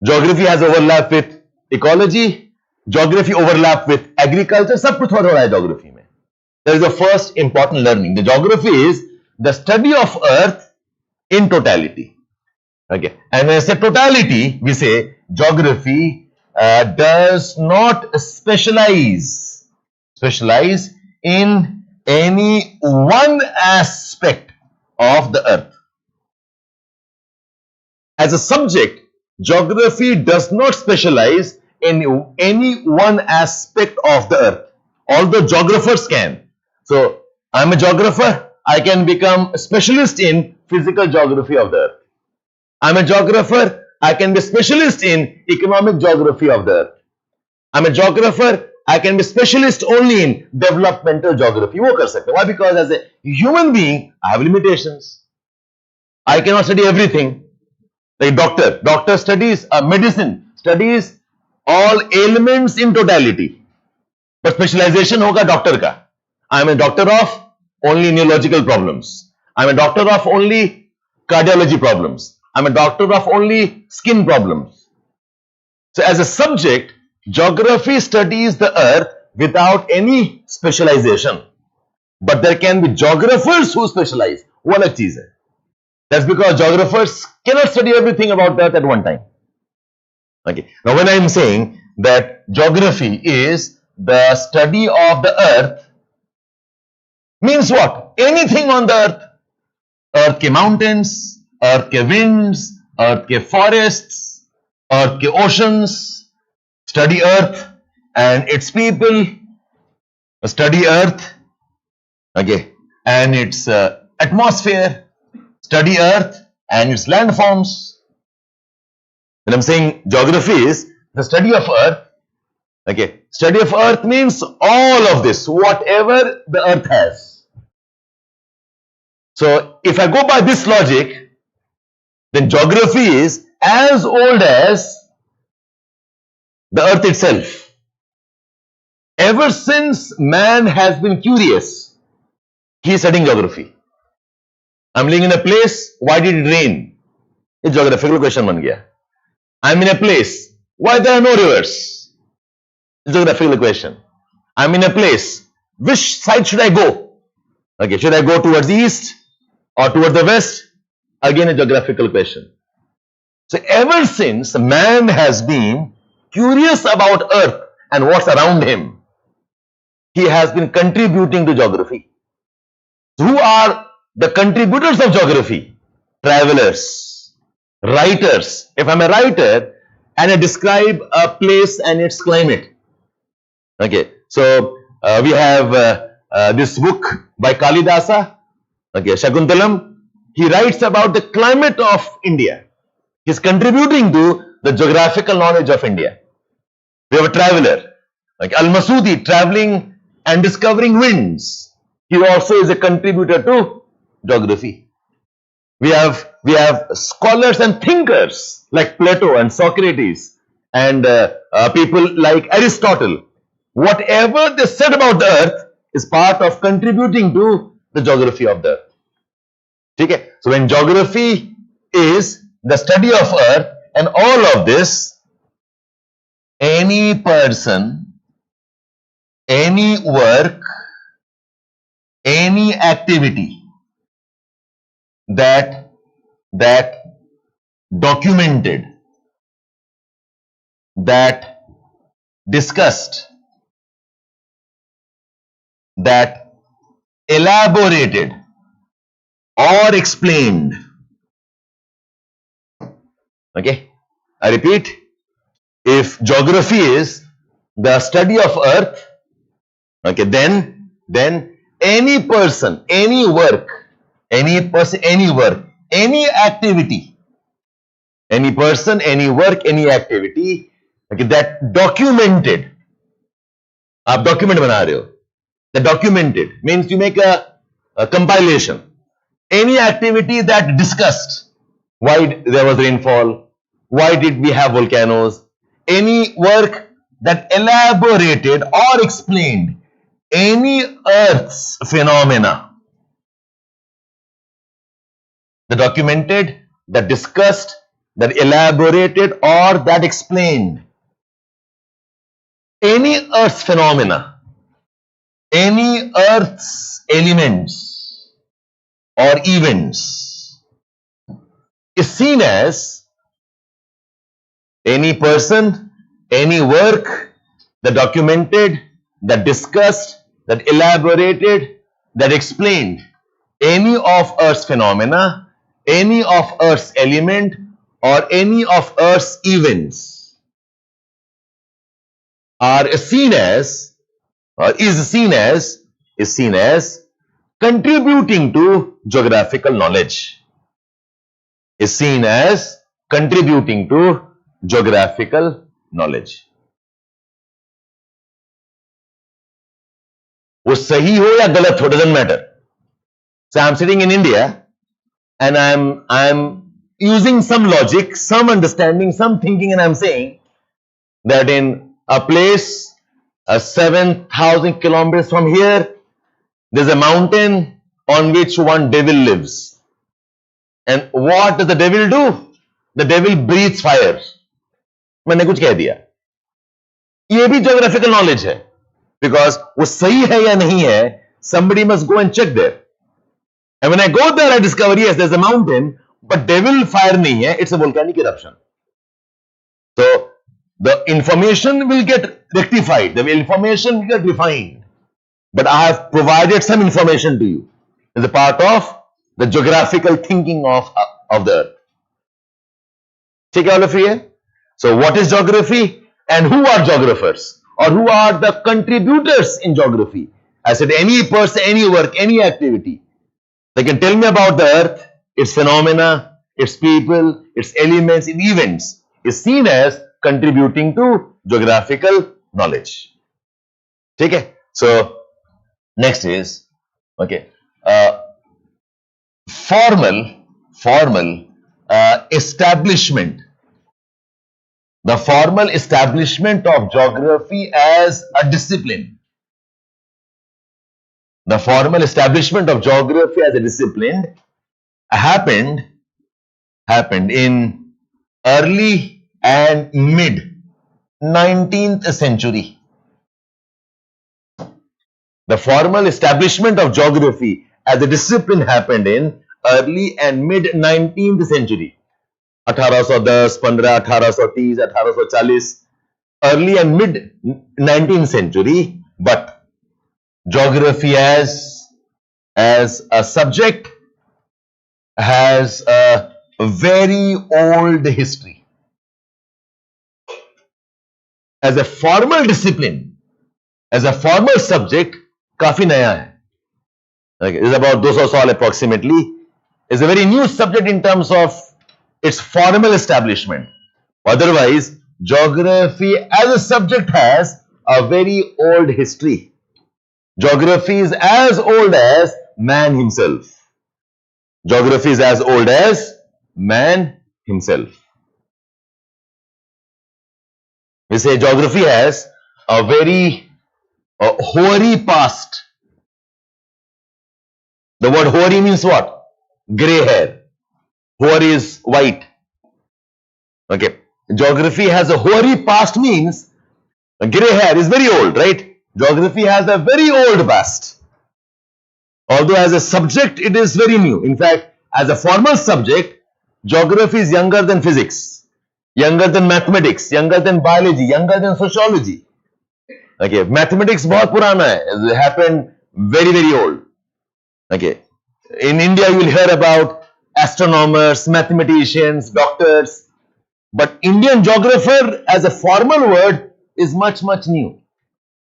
Speaker 1: Geography has overlap with ecology. Geography overlap with agriculture. सब कुछ थोड़ा थोड़ा है geography में. That is the first important learning. The geography is the study of earth in totality. Okay. And when I say totality, we say geography does not specialize in any one aspect of the earth. As a subject, geography does not specialize in any one aspect of the earth, although geographers can. So, I'm a geographer, I can become a specialist in physical geography of the earth. I'm a geographer, I can be a specialist in economic geography of the earth. I'm a geographer, I can be specialist only in developmental geography. वो कर सकते हैं. Why? Because as a human being, I have limitations. I cannot study everything. Like doctor studies medicine, studies all ailments in totality. But specialization होगा doctor का. I am a doctor of only neurological problems. I am a doctor of only cardiology problems. I am a doctor of only skin problems. So as a subject, geography studies the earth without any specialization. But there can be geographers who specialize. वो अलग चीज है. That's because geographers cannot study everything about the earth at one time. Okay. Now when I am saying that geography is the study of the earth, means what? Anything on the earth. Earth के mountains, earth के winds, earth के forests, earth के oceans. Study earth and its people. Study earth, okay, and its atmosphere. Study earth and its landforms. When I'm saying geography is the study of earth, okay, study of earth means all of this, whatever the earth has. So if I go by this logic, then geography is as old as the earth itself. Ever since man has been curious, he is studying geography. I'm living in a place, why did it rain? It's a geographical question ban gaya. I'm in a place, why there are no rivers? It's a geographical question. I'm in a place, which side should I go? Okay, should I go towards the east or towards the west? Again a geographical question. So ever since man has been curious about earth and what's around him, he has been contributing to geography. So who are the contributors of geography? Travelers, writers. If I'm a writer and I describe a place and its climate, okay, so we have this book by Kalidasa, okay, Shakuntalam. He writes about the climate of India. He's contributing to the geographical knowledge of India. We have a traveler, like Al-Masudi, traveling and discovering winds. He also is a contributor to geography. We have scholars and thinkers like Plato and Socrates and people like Aristotle. Whatever they said about the earth is part of contributing to the geography of the earth. Okay? So when geography is the study of earth and all of this, any person, any work, any activity that documented, that discussed, that elaborated or explained. Okay, I repeat, if geography is the study of earth, okay, then any person, any work, any activity, any person, any work, any activity, okay, that documented, आप document बना रहे हो, the documented means you make a compilation. Any activity that discussed why there was rainfall, why did we have volcanoes, any work that elaborated or explained any earth's phenomena, that documented, that discussed, that elaborated or that explained any earth's phenomena, any earth's elements or events is seen as any person, any work that documented, that discussed, that elaborated, that explained any of Earth's phenomena, any of Earth's element, or any of Earth's events are seen as, or is seen as contributing to geographical knowledge. Is seen as contributing to geographical knowledge. वो सही हो या गलत हो, doesn't matter. So I'm sitting in India and I'm using some logic, some understanding, some thinking, and I'm saying that in a place 7,000 kilometers from here, there's a mountain on which one devil lives. And what does the devil do? The devil breathes fire. मैंने कुछ कह दिया. ये भी geographical knowledge है. Because वो सही है या नहीं है, somebody must go and check there. And when I go there, I discover, yes, there's a mountain, but devil fire nahi hai, it's a volcanic eruption. So, the information will get rectified, the information will get refined. But I have provided some information to you as a part of the geographical thinking of the earth. Take all of you here. So, what is geography and who are geographers? Or who are the contributors in geography? I said any person, any work, any activity. They can tell me about the earth, its phenomena, its people, its elements, its events is seen as contributing to geographical knowledge. Okay? So, next is, okay, formal establishment. The formal establishment of geography as a discipline. The formal establishment of geography as a discipline happened in early and mid 19th century. The formal establishment of geography as a discipline happened in early and mid 19th century. 1810, 15, 1830, 1840, early and mid 19th century, but geography as a subject has a very old history. As a formal discipline, as a formal subject, काफी नया है. Okay, it's about 200 साल approximately. It's a very new subject in terms of its formal establishment. Otherwise, geography as a subject has a very old history. Geography is as old as man himself. Geography is as old as man himself. We say geography has a very hoary past. The word hoary means what? Grey hair. Hoary is white. Okay. Geography has a hoary past means grey hair is very old, right? Geography has a very old past. Although as a subject, it is very new. In fact, as a formal subject, geography is younger than physics, younger than mathematics, younger than biology, younger than sociology. Okay. Mathematics बहुत पुराना है. It happened very, very old. Okay. In India, you will hear about astronomers, mathematicians, doctors. But Indian geographer as a formal word is much, much new.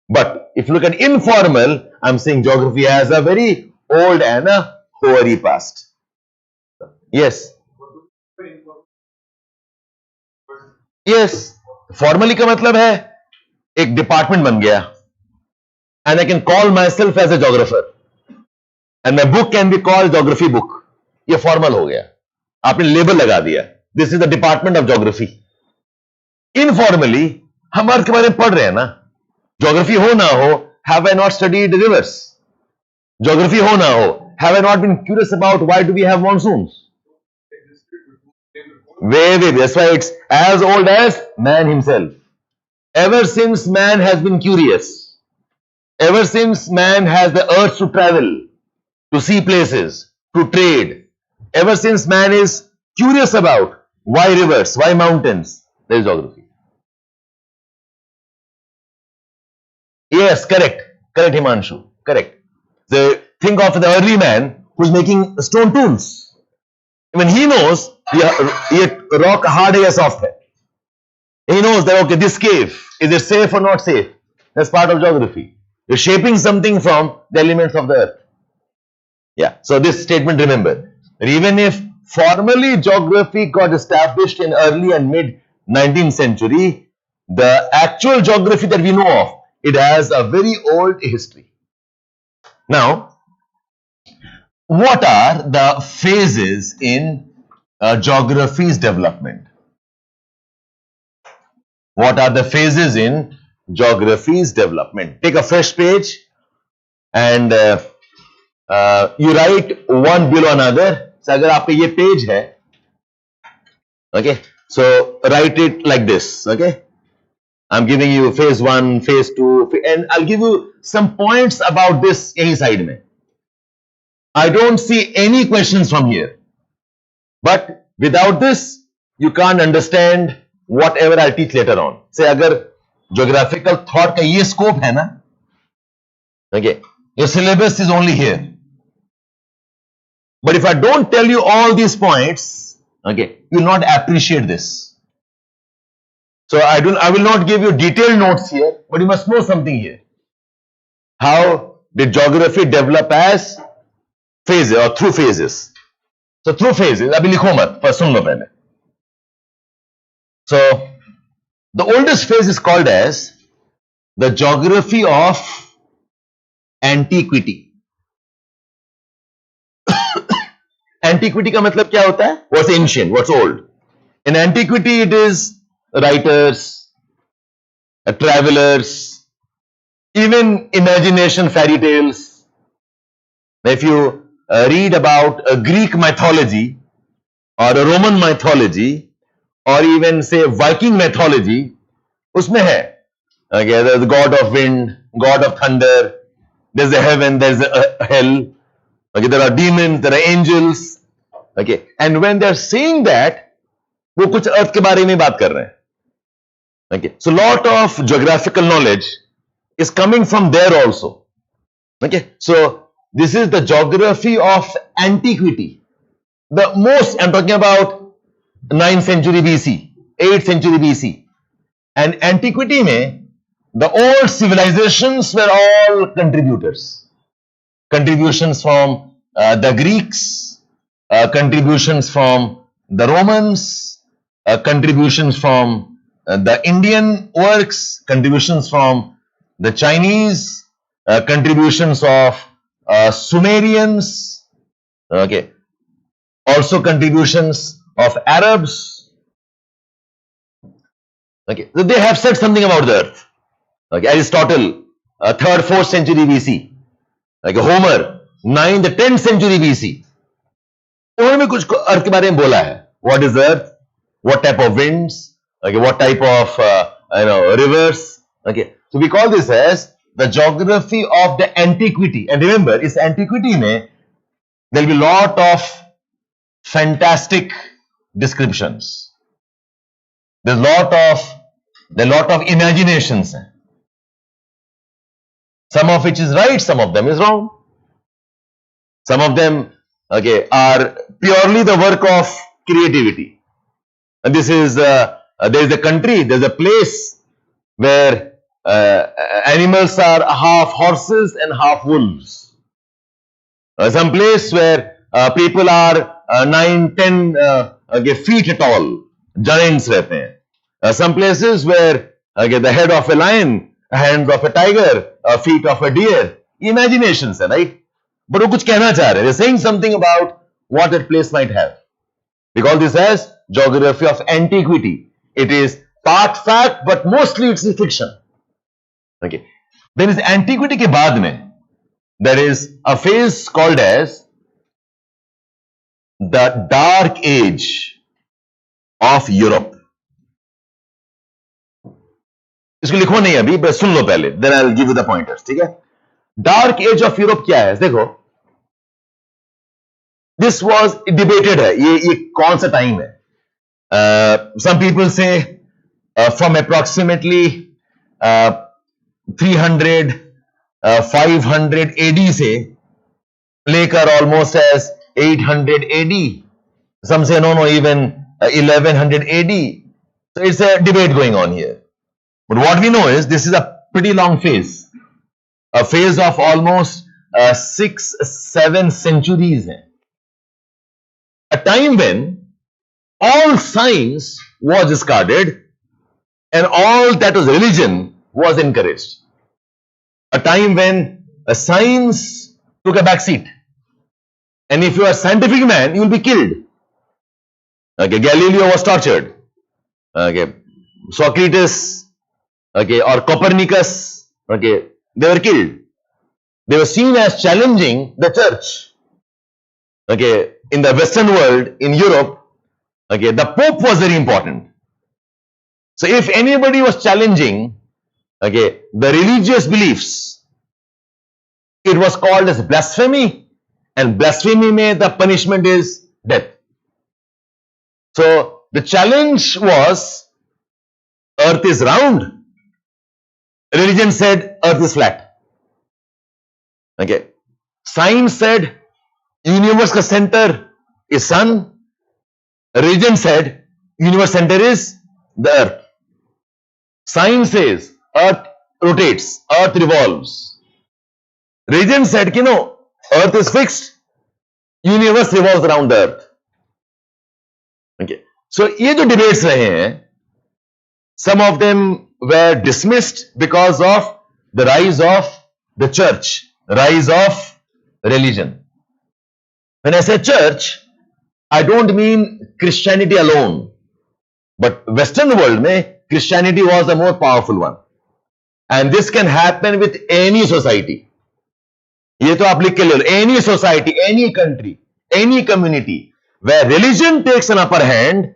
Speaker 1: But if you look at informal, I'm saying geography has a very old and a hoary past. Yes. Yes. Formally का मतलब है एक department बन गया. And I can call myself as a geographer. And my book can be called geography book. ये formal हो गया. आपने लेबल लगा दिया. This is the department of geography. Informally, हम अर्थ के बारे में पढ़ रहे हैं ना. Geography हो ना हो, have I not studied rivers? Geography हो ना हो, have I not been curious about why do we have monsoons? Way. That's why it's as old as man himself. Ever since man has been curious, ever since man has the urge to travel, to see places, to trade, ever since man is curious about why rivers, why mountains, there is geography. Yes, correct. Correct, Himanshu. Correct. So think of the early man who's making stone tools. When he knows ये rock hard है या soft है. He knows that, okay, this cave, is it safe or not safe? That's part of geography. You're shaping something from the elements of the earth. Yeah. So this statement, remember, that even if formally geography got established in early and mid 19th century, the actual geography that we know of, it has a very old history. Now, what are the phases in geography's development? What are the phases in geography's development? Take a fresh page and you write one below another. So अगर आपका ये page है, okay, so write it like this, okay. I'm giving you phase 1, phase 2, and I'll give you some points about this यही side में. I don't see any questions from here, but without this you can't understand whatever I teach later on. Say अगर geographical thought का ये scope है ना, okay, your syllabus is only here. But if I don't tell you all these points, okay, you will not appreciate this. So I will not give you detailed notes here, but you must know something here. How did geography develop as phases or through phases? So through phases, अभी लिखो मत, पर सुन लो पहले. So the oldest phase is called as the geography of antiquity. Antiquity का मतलब क्या होता है? What's ancient? What's old? In antiquity, it is writers, travelers, even imagination, fairy tales. If you read about a Greek mythology or a Roman mythology or even say Viking mythology, उसमें है, okay, there's the god of wind, god of thunder, there's a heaven, there's a hell, okay, there are demons, there are angels, okay, and when they're saying that, वो कुछ अर्थ के बारे में बात कर रहे हैं. Okay, so lot of geographical knowledge is coming from there also. Okay, so this is the geography of antiquity. The most, I'm talking about 9th century BC, 8th century BC. And antiquity में, the old civilizations were all contributors. Contributions from the Greeks, contributions from the Romans, contributions from the Indian works, contributions from the Chinese, contributions of Sumerians, okay, also contributions of Arabs, okay, so they have said something about the earth. Okay, Aristotle, 3rd, 4th century BC, like Homer, 9th, 10th century BC, उन्होंने भी कुछ अर्थ के बारे में बोला है. What is earth? What type of winds? Okay, what type of rivers? Okay, so we call this as the geography of the antiquity. And remember, इस antiquity में there will be lot of fantastic descriptions. There's lot of imaginations. Some of which is right, some of them is wrong. Some of them, okay, are purely the work of creativity. And this is there is a country, there's a place where animals are half horses and half wolves. Some place where people are 9-10 feet tall, giants रहते हैं. Some places where the head of a lion, hands of a tiger, feet of a deer. Imaginations है, right? But वो कुछ कहना चाह रहे हैं. They're saying something about what that place might have. We call this as geography of antiquity. It is part fact, but mostly it's fiction. Okay. There is antiquity के बाद में there is a phase called as the dark age of Europe. इसको लिखो नहीं अभी, बस सुन लो पहले, then I'll give you the pointers. ठीक है? Dark age of Europe क्या है? देखो, this was debated है. ये कौन सा टाइम है? Some people say from approximately 300 500 AD से लेकर almost as 800 AD. Some say no, even 1100 AD. So it's a debate going on here. But what we know is this is a pretty long phase. A phase of almost 6-7 centuries. A time when all science was discarded and all that was religion was encouraged. A time when science took a back seat. And if you are a scientific man, you will be killed. Okay, Galileo was tortured. Okay, Socrates, okay, or Copernicus, okay, they were killed. They were seen as challenging the church. Okay, in the Western world, in Europe, okay, the Pope was very important. So if anybody was challenging, okay, the religious beliefs, it was called as blasphemy, and blasphemy mein the punishment is death. So the challenge was earth is round. Religion said earth is flat. Okay. Science said universe ka center is sun. Religion said universe center is the earth. Science says earth rotates, earth revolves. Religion said कि no, earth is fixed, universe revolves around the earth. Okay. So ये जो debates रहे हैं, some of them were dismissed because of the rise of the church, rise of religion. When I say church, I don't mean Christianity alone, but Western world में Christianity was the more powerful one, and this can happen with any society. ये तो आप लिख के ले लो, any society, any country, any community where religion takes an upper hand,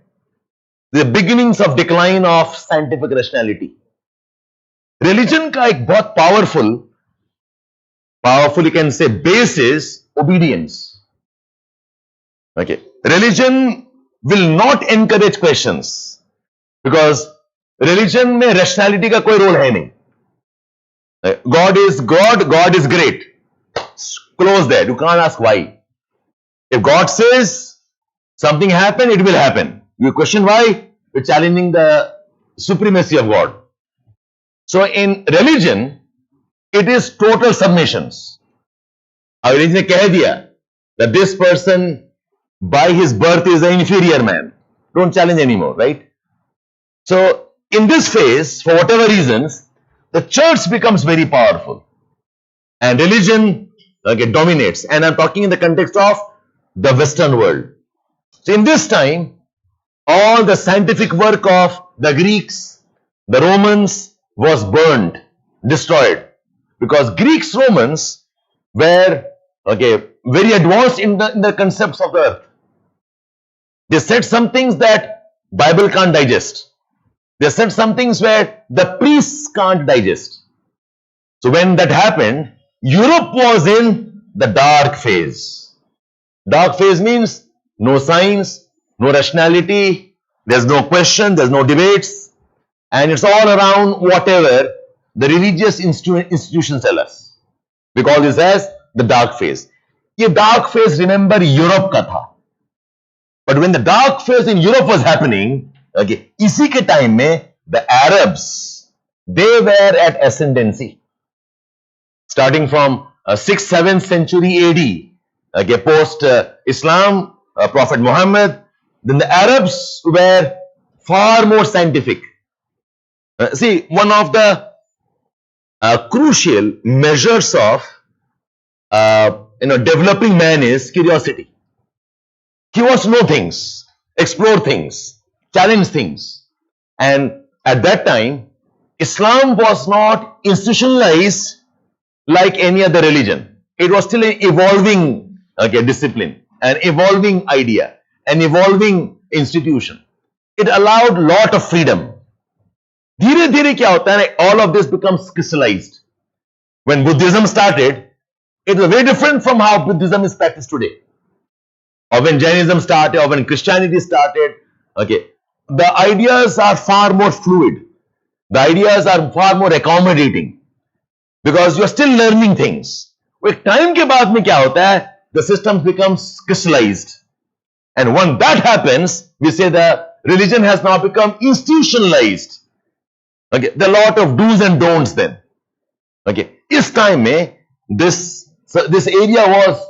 Speaker 1: the beginnings of decline of scientific rationality. Religion का एक बहुत powerful you can say base is obedience. Okay, religion will not encourage questions because religion में rationality का कोई role है नहीं. God is God, God is great. Close there. You can't ask why. If God says something happen, it will happen. You question why? You're challenging the supremacy of God. So in religion, it is total submissions. Our religion ने कह दिया that this person by his birth is an inferior man. Don't challenge anymore, right? So in this phase, for whatever reasons, the church becomes very powerful and religion dominates. And I'm talking in the context of the Western world. So in this time, all the scientific work of the Greeks, the Romans was burned, destroyed, because Greeks, Romans were very advanced in the concepts of the earth. They said some things that Bible can't digest. They said some things where the priests can't digest. So when that happened, Europe was in the dark phase. Dark phase means no science, no rationality, there's no question, there's no debates, and it's all around whatever the religious institutions tell us. We call this as the dark phase. This dark phase, remember, Europe ka tha. But when the dark phase in Europe was happening, इसी के time में the Arabs, they were at ascendancy. Starting from 6th, 7th century AD, post Islam, Prophet Muhammad, then the Arabs were far more scientific. See, one of the crucial measures of developing man is curiosity. He wants to know things, explore things, challenge things. And at that time, Islam was not institutionalized like any other religion. It was still an evolving discipline, an evolving idea, an evolving institution. It allowed lot of freedom. धीरे धीरे क्या होता है, all of this becomes crystallized. When Buddhism started, it was very different from how Buddhism is practiced today. Or when Jainism started, or when Christianity started, the ideas are far more fluid. The ideas are far more accommodating. because you are still learning things. एक time के बाद में क्या होता है? The system becomes crystallized. And when that happens, we say the religion has now become institutionalized. Okay, there are a lot of do's and don'ts then. Okay, इस time में this area was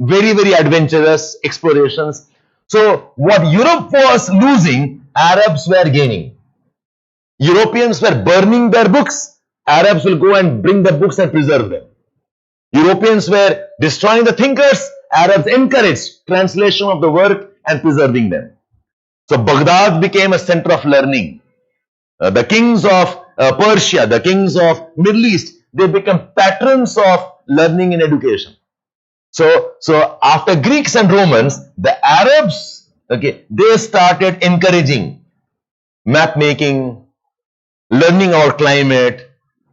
Speaker 1: very adventurous explorations. So what Europe was losing, Arabs were gaining. Europeans were burning their books. Arabs will go and bring the books and preserve them. Europeans were destroying the thinkers. Arabs encouraged translation of the work and preserving them. So Baghdad became a center of learning. The kings of Persia, the kings of Middle East, they become patrons of learning and education. So after Greeks and Romans, the Arabs, okay, they started encouraging map making, learning our climate,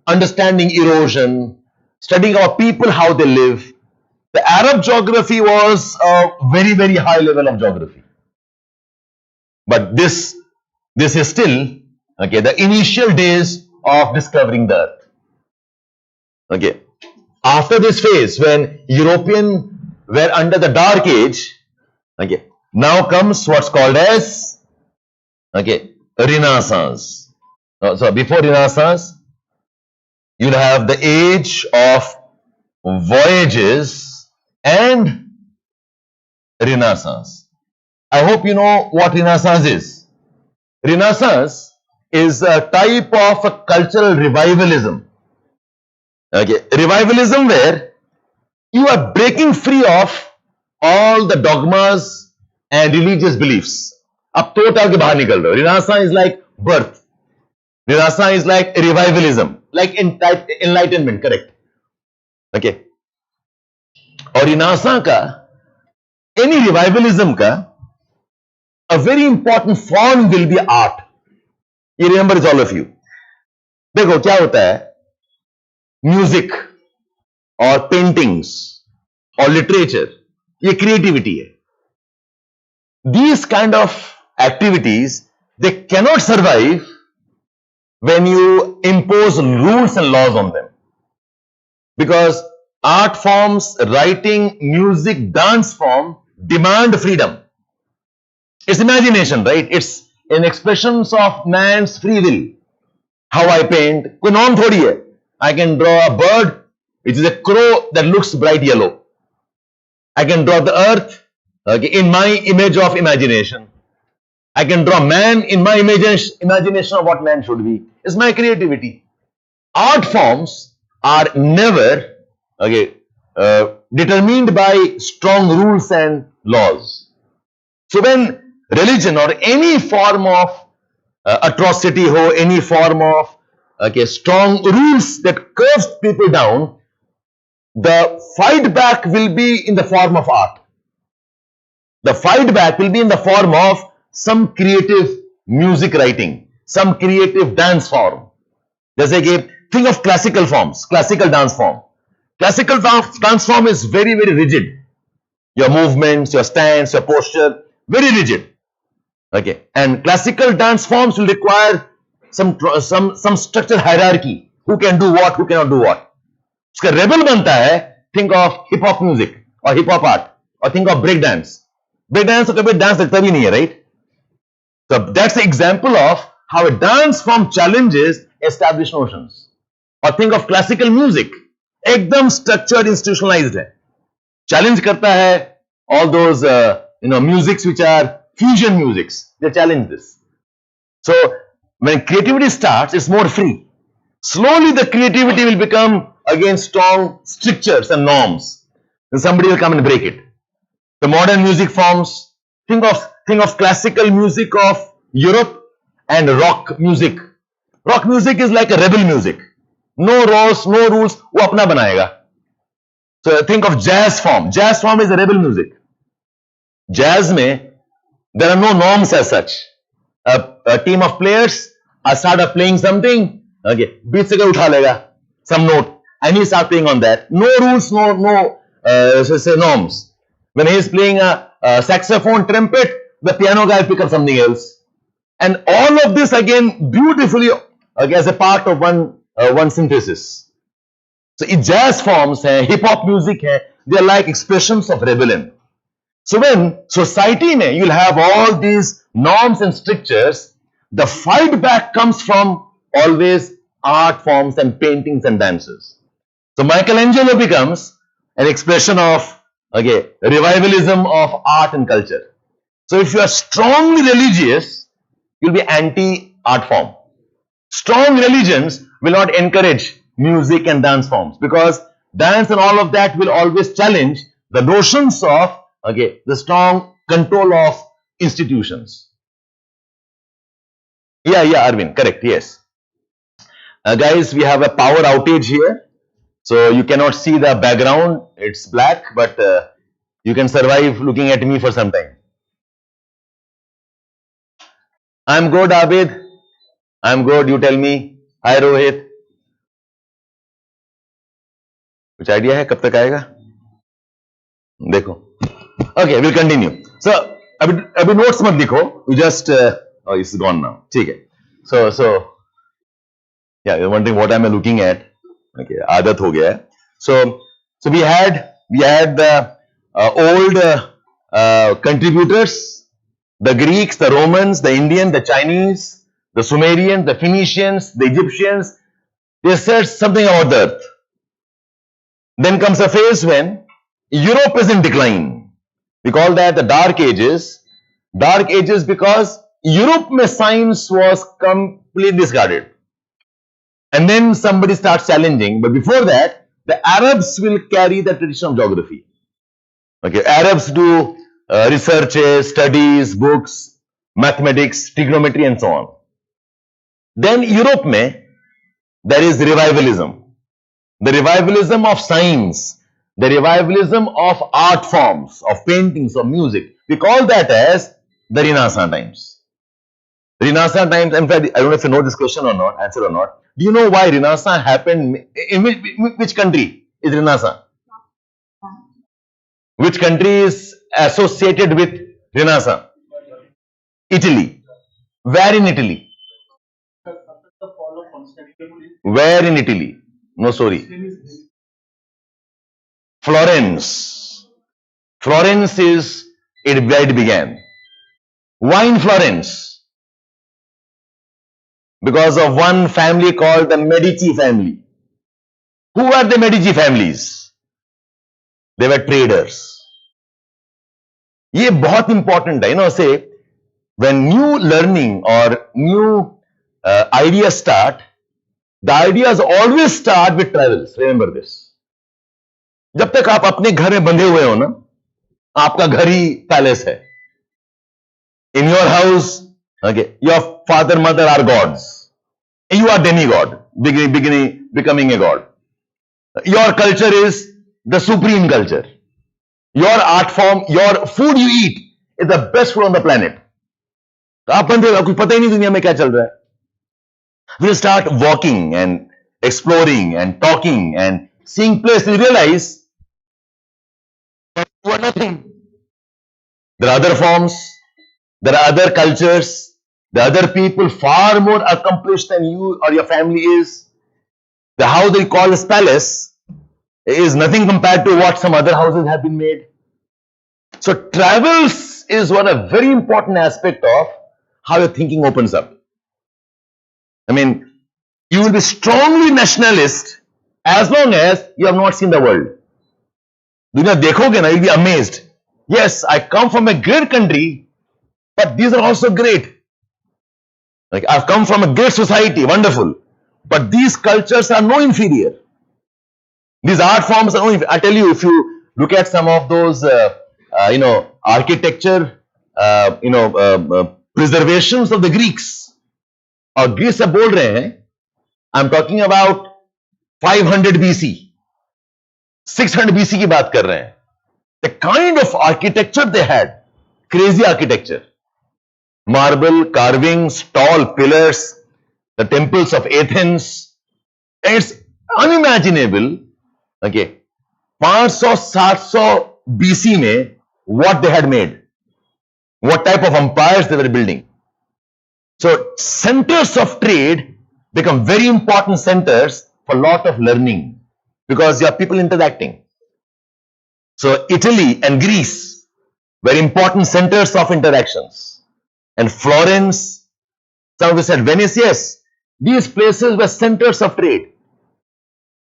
Speaker 1: understanding erosion, studying our people, how they live. The Arab geography was a very high level of geography. But this is still, okay, the initial days of discovering the earth. Okay. After this phase, when Europeans were under the Dark Age, okay, now comes what's called as, okay, Renaissance. So before Renaissance, you'll have the age of voyages and Renaissance. I hope you know what Renaissance is. Renaissance is a type of a cultural revivalism. Okay, revivalism where you are breaking free of all the dogmas and religious beliefs. अब total के बाहर निकल रहे हो. Renaissance is like birth. Renaissance is like revivalism, like enlightenment, correct? Okay. और Renaissance का, any revivalism का, a very important form will be art. You remember this, all of you. देखो क्या होता है, म्यूजिक और पेंटिंग्स और लिटरेचर, ये क्रिएटिविटी है. These kind of activities, they cannot survive when you impose rules and laws on them. Because art forms, writing, music, dance form demand freedom. It's imagination, right? It's an expression of man's free will. How I paint, कोई norm थोड़ी है. I can draw a bird, which is a crow that looks bright yellow. I can draw the earth, okay, in my image of imagination. I can draw man in my imagination of what man should be. It's my creativity. Art forms are never, okay, determined by strong rules and laws. So when religion or any form of atrocity or any form of, okay, strong rules that curves people down, the fight back will be in the form of art. The fight back will be in the form of some creative music writing, some creative dance form. जैसे कि think of classical forms, classical dance form. Classical dance form is very rigid. Your movements, your stance, your posture, very rigid. Okay, and classical dance forms will require some structured hierarchy. Who can do what, who cannot do what. उसका rebel बनता है. Think of hip hop music or hip hop art, or think of break dance. Break dance तो कभी dance लगता भी नहीं है, right? So that's the example of how a dance form challenges established notions. Or think of classical music, एकदम structured, institutionalized है. Challenge करता है all those musics which are fusion musics. They challenge this. So when creativity starts, it's more free. Slowly the creativity will become again strong strictures and norms. Then somebody will come and break it. The modern music forms, think of classical music of Europe and rock music. Rock music is like a rebel music. No laws, no rules, वो अपना बनाएगा. So think of jazz form. Jazz form is a rebel music. Jazz में there are no norms as such. A team of players start playing something, okay, beat से कोई उठा लेगा some note and he start playing on that. No rules, no norms. When he is playing a saxophone, trumpet, the piano guy pick up something else. And all of this again beautifully, okay, as a part of one synthesis. So jazz forms hai, hip hop music hai, they are like expressions of rebellion. So when society mein you'll have all these norms and strictures, the fight back comes from always art forms and paintings and dances. So Michelangelo becomes an expression of revivalism of art and culture. So if you are strongly religious, you'll be anti-art form. Strong religions will not encourage music and dance forms because dance and all of that will always challenge the notions of the strong control of institutions. Yeah, Arvind, correct, yes. Guys, we have a power outage here. So you cannot see the background, it's black, but you can survive looking at me for some time. I'm good, Abid. I'm good, you tell me. Hi, Rohit. कुछ idea है कब तक आएगा? देखो. Okay, we'll continue. So अभी notes मत लिखो. You just oh, it's gone now. ठीक है. So yeah, you're wondering what am I looking at? Okay, आदत हो गया है. So we had the old contributors, the Greeks, the Romans, the Indian, the Chinese, the Sumerians, the Phoenicians, the Egyptians. They said something about the earth. Then comes a phase when Europe is in decline. We call that the Dark Ages. Dark Ages because Europe mein science was completely discarded. And then somebody starts challenging. But before that, the Arabs will carry the tradition of geography. Okay, Arabs do researches, studies, books, mathematics, trigonometry and so on. Then Europe mein, there is revivalism. The revivalism of science, the revivalism of art forms, of paintings, of music. We call that as the Renaissance times. Renaissance times, in fact, I don't know if you know this question or not, answer or not. Do you know why Renaissance happened? In which country is Renaissance? Which country is associated with Renaissance? Italy. Where in Italy? Where in Italy? No, sorry. Florence. Florence is where it began. Why in Florence? Because of one family called the Medici family. Who were the Medici families? They were traders. ये बहुत important है, say when new learning or new ideas start, the ideas always start with travels. Remember this. जब तक आप अपने घर में बंधे हुए हो ना, आपका घर ही पैलेस है. In your house, your father, mother are gods. You are demigod, becoming a god. Your culture is the supreme culture. Your art form, your food you eat is the best food on the planet. तो आप बंधे हो, कुछ पता ही नहीं दुनिया में क्या चल रहा है. We'll start walking and exploring and talking and seeing places. You realize you are nothing. There are other forms, there are other cultures, there are other people far more accomplished than you or your family is. The house they call this palace is nothing compared to what some other houses have been made. So travels is one a very important aspect of how your thinking opens up. I mean, you will be strongly nationalist as long as you have not seen the world. दुनिया देखोगे ना, you'll be amazed. Yes, I come from a great country, but these are also great. Like I've come from a great society, wonderful, but these cultures are no inferior. These art forms are no inferior. I tell you, if you look at some of those, architecture, preservations of the Greeks. और Greece से बोल रहे हैं, I am talking about 500 BC, 600 BC की बात कर रहे हैं. The kind of architecture they had, crazy architecture, marble carvings, tall pillars, the temples of Athens. It's unimaginable. 500-700 BC में what they had made, what type of empires they were building. So centers of trade become very important centers for lot of learning because you have people interacting. So Italy and Greece were important centers of interactions. And Florence, some of us said Venice, yes, these places were centers of trade.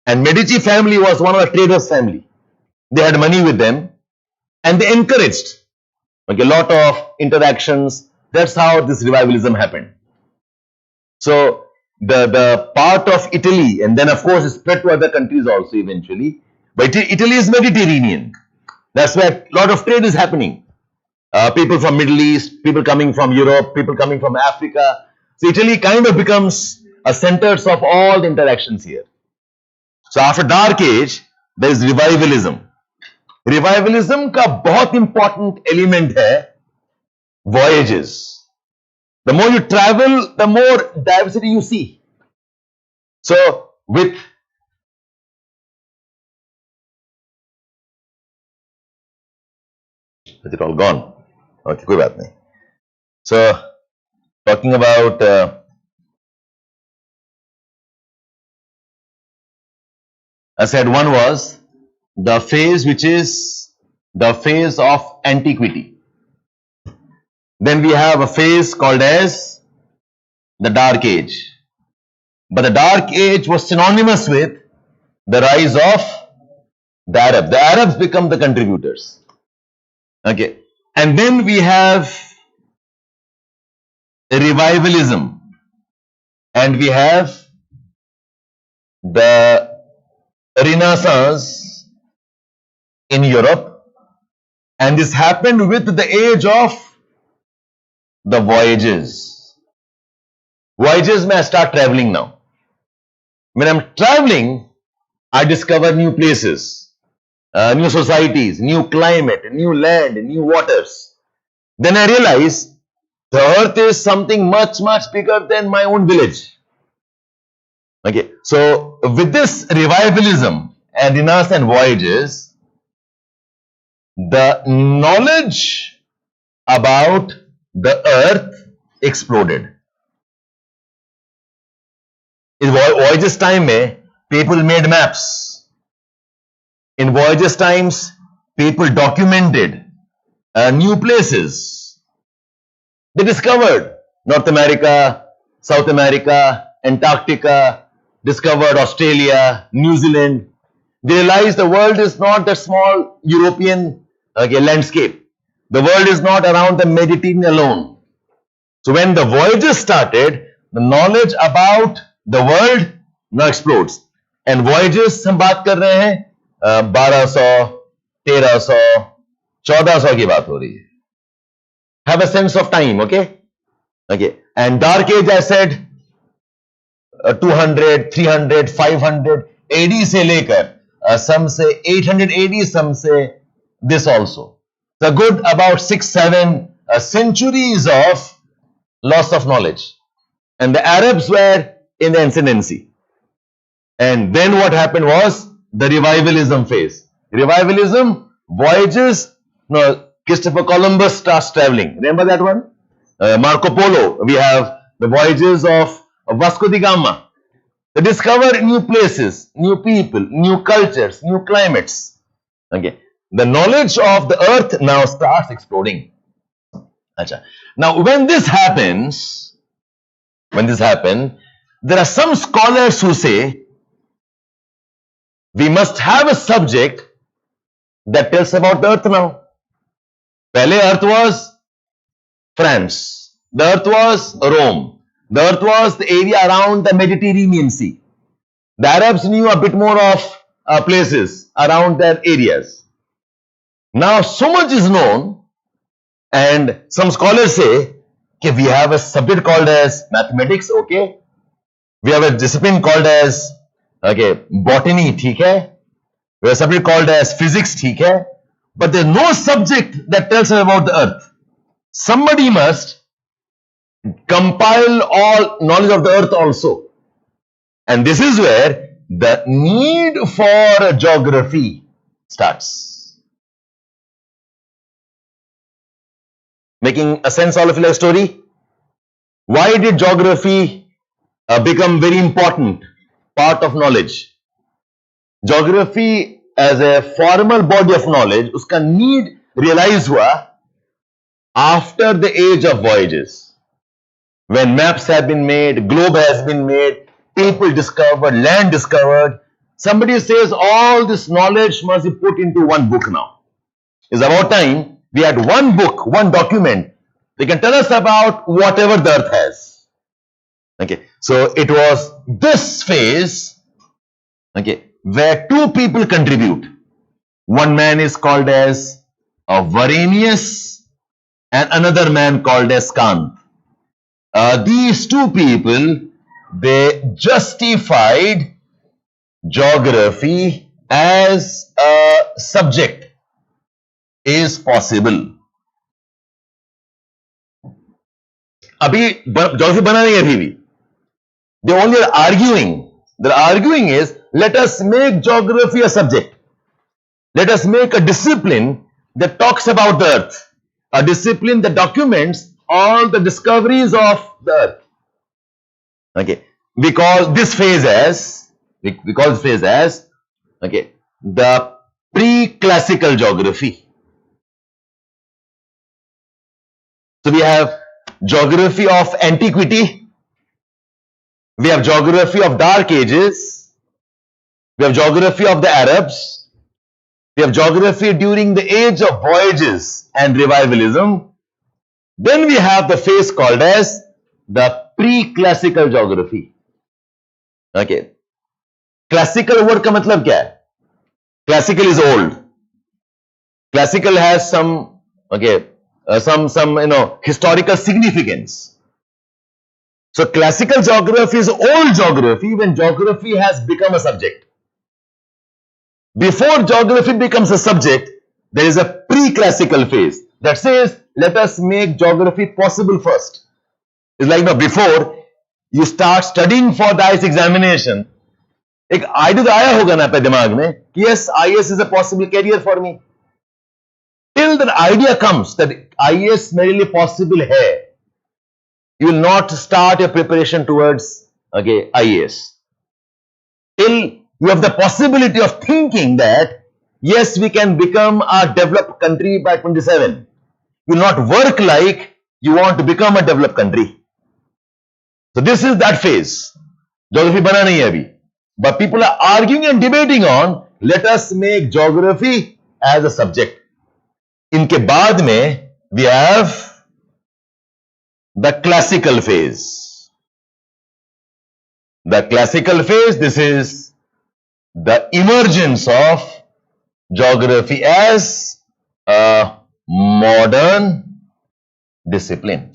Speaker 1: And Medici family was one of the traders' family. They had money with them and they encouraged a lot of interactions. That's how this revivalism happened. So the part of Italy, and then of course it spread to other countries also eventually. But Italy is Mediterranean. That's where a lot of trade is happening. People from Middle East, people coming from Europe, people coming from Africa. So Italy kind of becomes a centers of all the interactions here. So after Dark Age, there is revivalism. Revivalism का बहुत important element है voyages. The more you travel, the more diversity you see. So with is it all gone? Okay, कोई बात नहीं. So talking about I said one was the phase which is the phase of antiquity. Then we have a phase called as the Dark Age. But the Dark Age was synonymous with the rise of the Arabs. The Arabs become the contributors. Okay. And then we have revivalism. And we have the Renaissance in Europe. And this happened with the age of the voyages. Voyages may I start traveling now. When I'm traveling, I discover new places, new societies, new climate, new land, new waters. Then I realize the earth is something much, much bigger than my own village. Okay, so with this revivalism and Renaissance and voyages, the knowledge about the earth exploded. In voyages time, people made maps. In voyages times, people documented new places. They discovered North America, South America, Antarctica, discovered Australia, New Zealand. They realized the world is not the small European landscape. The world is not around the Mediterranean alone. So when the voyages started, the knowledge about the world now explodes. And voyages हम बात कर रहे हैं 1200, 1300, 1400 की बात हो रही है. Have a sense of time, okay? Okay. And Dark Age, I said 200, 300, 500 AD से लेकर some say 800 AD, some say this also. So good about 6-7 centuries of loss of knowledge. And the Arabs were in the ascendancy. And then what happened was the revivalism phase. Revivalism, voyages, no, Christopher Columbus starts traveling. Remember that one? Marco Polo, we have the voyages of Vasco da Gama. They discover new places, new people, new cultures, new climates. Okay. The knowledge of the earth now starts exploding. Achha. Now, when this happens, there are some scholars who say we must have a subject that tells about the earth now. Pehle earth was France. The earth was Rome. The earth was the area around the Mediterranean Sea. The Arabs knew a bit more of places around their areas. Now so much is known, and some scholars say that we have a subject called as mathematics, okay? We have a discipline called as botany, theek hai? We have a subject called as physics, theek hai? But there is no subject that tells us about the earth. Somebody must compile all knowledge of the earth also. And this is where the need for geography starts. Making a sense all of your story? Why did geography become very important part of knowledge? Geography as a formal body of knowledge, उसका need realise हुआ after the age of voyages, when maps have been made, globe has been made, people discovered, land discovered. Somebody says all this knowledge must be put into one book now. It's about time we had one book, one document. They can tell us about whatever the earth has. Okay, so it was this phase, okay, where two people contribute. One man is called as Varenius and another man called as Kant. These two people, they justified geography as a subject is possible. अभी geography बना नहीं है अभी भी. They only are arguing. Their arguing is, let us make geography a subject. Let us make a discipline that talks about the earth. A discipline that documents all the discoveries of the earth. Okay. We call this phase as, okay, the pre-classical geography. So we have geography of antiquity. We have geography of dark ages. We have geography of the Arabs. We have geography during the age of voyages and revivalism. Then we have the phase called as the pre-classical geography. Okay. Classical word का मतलब क्या है? Classical is old. Classical has some, okay, some historical significance. So classical geography is old geography when geography has become a subject. Before geography becomes a subject, there is a pre-classical phase that says, let us make geography possible first. It's like, before you start studying for the IAS examination, एक idea तो आया होगा ना अपने दिमाग में कि yes, IAS is a possible career for me. Till that idea comes that IAS मेरे लिए possible है, you will not start your preparation towards, okay, IAS. Till you have the possibility of thinking that yes, we can become a developed country by 27. You will not work like you want to become a developed country. So this is that phase. Geography bana nahi hai abhi. But people are arguing and debating on, let us make geography as a subject. Inke baad mein we have the classical phase. The classical phase, this is the emergence of geography as a modern discipline.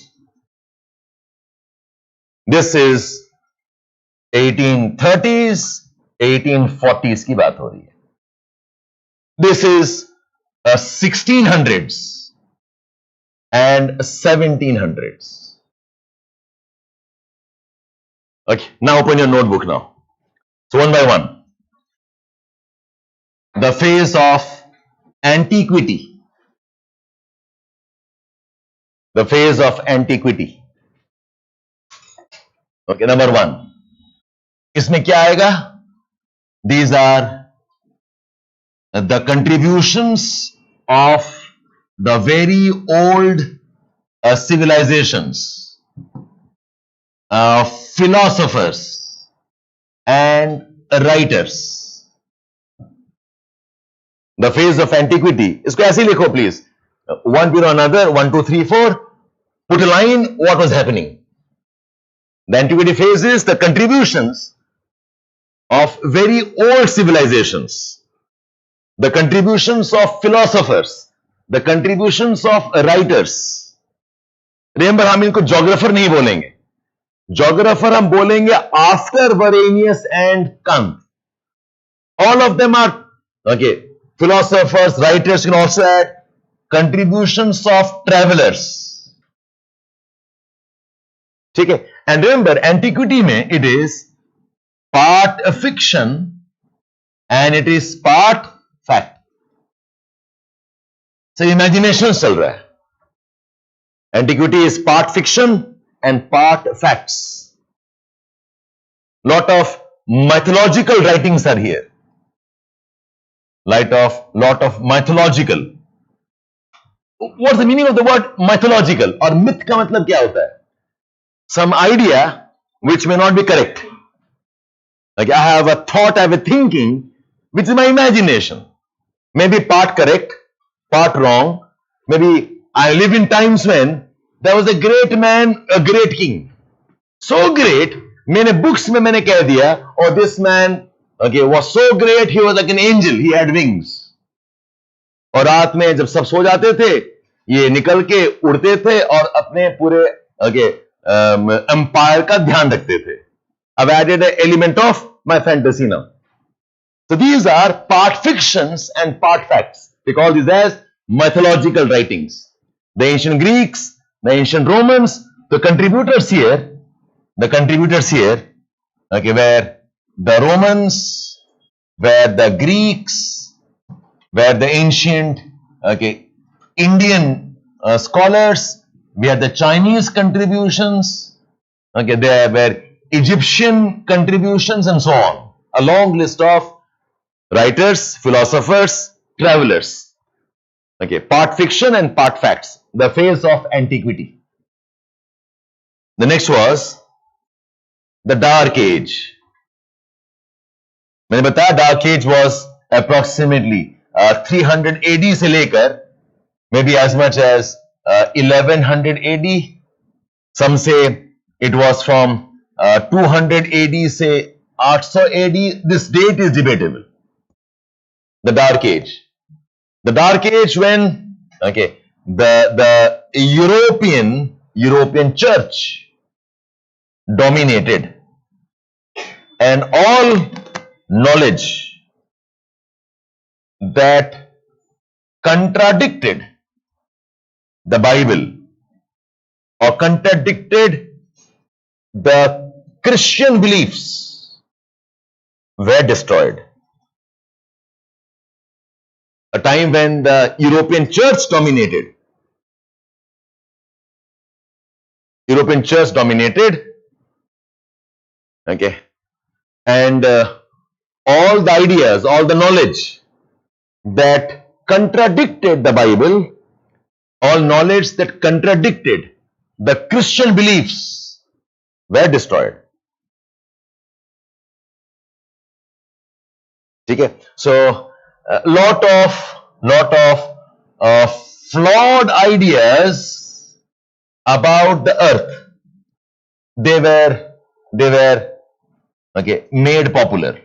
Speaker 1: This is 1830s, 1840s की बात हो रही है. This is 1600s and 1700s. Okay, now open your notebook now. So one by one. The phase of antiquity. The phase of antiquity. Okay, number one. इसमें क्या आएगा? These are the contributions of the very old civilizations, philosophers and writers. The phase of antiquity. इसको ऐसे ही लिखो please. One to another, 1, 2, 3, 4. Put a line, what was happening. The antiquity phase is the contributions of very old civilizations, the contributions of philosophers, the contributions of writers. Remember, हम इनको geographer नहीं बोलेंगे. Geographer हम बोलेंगे after Varenius and Kant. All of them are, okay, philosophers, writers. You can also add contributions of travelers. ठीक है? And remember, antiquity में it is part fiction and it is part fact. So imagination चल रहा है. Antiquity is part fiction and part facts. Lot of mythological writings are here. lot of mythological. What's the meaning of the word mythological? और myth का मतलब क्या होता है? Some idea which may not be correct. Like I have a thought, I have a thinking, which is my imagination. Maybe part correct, part wrong. Maybe I live in times when there was a great man, a great king. So great, मैंने books में मैंने कह दिया, oh this man, okay, was so great, he was like an angel, he had wings. और रात में जब सब सो जाते थे, ये निकल के उड़ते थे और अपने पूरे एम्पायर का ध्यान रखते थे. I've added an element of my fantasy now. So these are part fictions and part facts. We call these as mythological writings. The ancient Greeks, the ancient Romans, the contributors here, okay, where the Romans, where the Greeks, where the ancient, okay, Indian scholars, we have the Chinese contributions, okay, there were Egyptian contributions and so on. A long list of writers, philosophers, travelers. Okay, part fiction and part facts. The phase of antiquity. The next was the Dark Age. मैंने बताया Dark Age was approximately 300 AD से लेकर maybe as much as 1100 AD. Some say it was from 200 AD से 800 AD. This date is debatable. The Dark Age. The Dark Age when, okay, the European church dominated and all knowledge that contradicted the Bible or contradicted the Christian beliefs were destroyed. A time when the European church dominated. Okay, and all the ideas, all the knowledge that contradicted the Bible, all knowledge that contradicted the Christian beliefs were destroyed. Okay, so lot of flawed ideas about the earth, they were okay, made popular.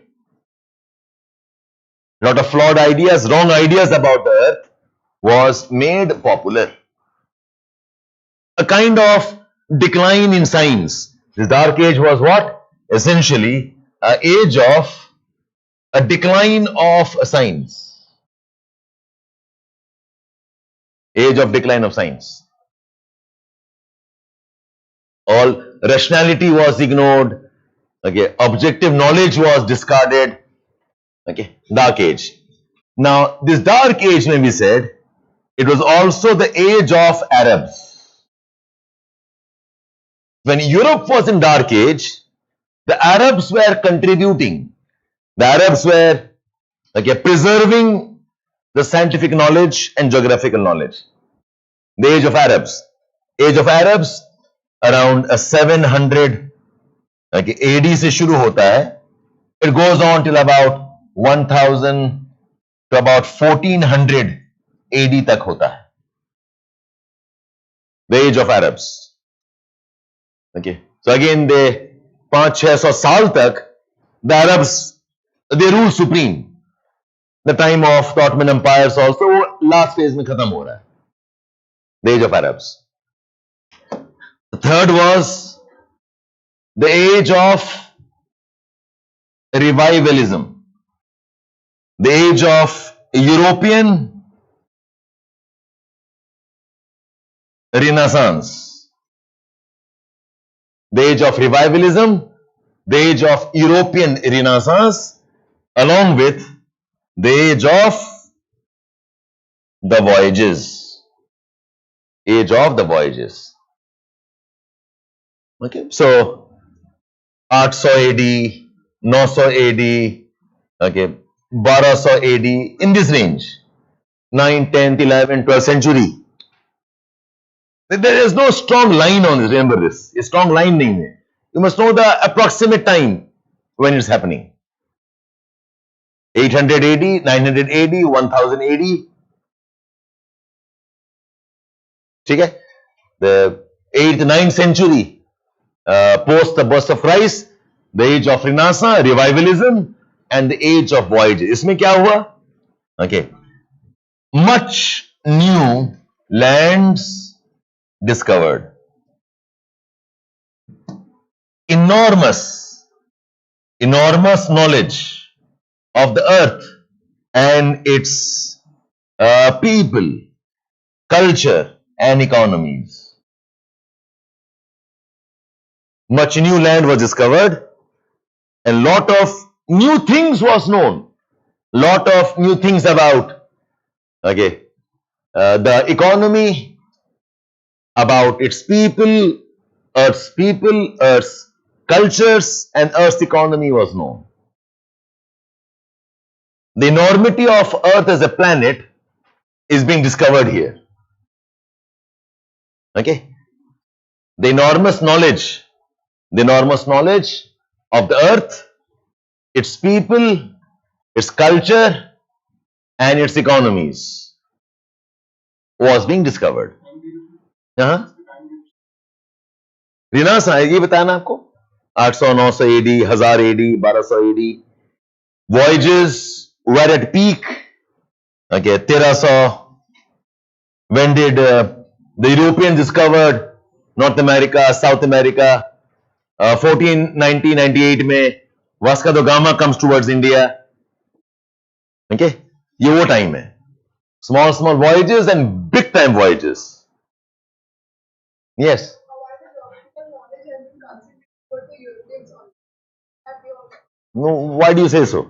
Speaker 1: Lot of flawed ideas, wrong ideas about the earth was made popular. A kind of decline in science. The Dark Age was what? Essentially an age of a decline of science. Age of decline of science. All rationality was ignored. Okay, objective knowledge was discarded. Okay, Dark Age. Now, this Dark Age, when we said, it was also the age of Arabs. When Europe was in Dark Age, the Arabs were contributing. The Arabs were preserving the scientific knowledge and geographical knowledge. The age of Arabs. Age of Arabs around 700 AD से शुरू होता है. It goes on till about 1000 to about 1400 AD तक होता है. The age of Arabs. Okay. So again, they 500-600 साल तक the Arabs, they rule supreme. The time of the Ottoman empires also last phase में खत्म हो रहा है. The age of Arabs. The third was the age of revivalism. The age of European Renaissance. The age of revivalism, the age of European Renaissance, along with the age of the voyages. Age of the voyages. Okay, so 800 AD, 900 AD, okay, 1200 AD, in this range, 9th, 10th, 11th, 12th century. There is no strong line on this, remember this. A strong line nahi hai. You must know the approximate time when it's happening. 800 AD, 900 AD, 1000 AD. ठीक है? The 8th, 9th century, post the birth of Christ, the age of Renaissance, revivalism, and the age of voyages. इसमें क्या हुआ? Okay. Much new lands discovered. Enormous knowledge of the earth and its people, culture, and economies. Much new land was discovered and lot of new things was known. Lot of new things about the economy, about its people, Earth's cultures, and Earth's economy was known. The enormity of Earth as a planet is being discovered here. Okay? The enormous knowledge of the Earth, its people, its culture, and its economies was being discovered. Renaissance, ये बताया ना आपको, 800, 900 AD, 1000 AD, 1200 AD. Voyages were at peak. Okay, 1300. When did the Europeans discovered North America, South America? 1498 में Vasco da Gama comes towards India. Okay, ये वो time है. Small voyages and big time voyages. Yes. No, why do you say so?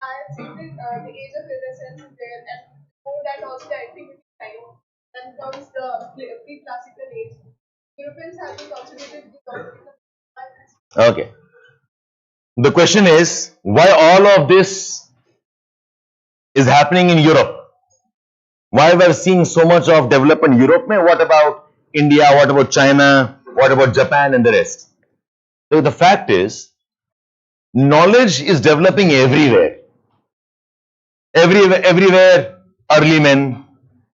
Speaker 2: I have seen the age of Renaissance is there, and before that also the antiquity time. Then comes the pre-classical age. Europeans have been contributed to.
Speaker 1: Okay. The question is, why all of this is happening in Europe? Why we are seeing so much of development in Europe? What about India? What about China? What about Japan and the rest? So the fact is, knowledge is developing everywhere. Everywhere early men,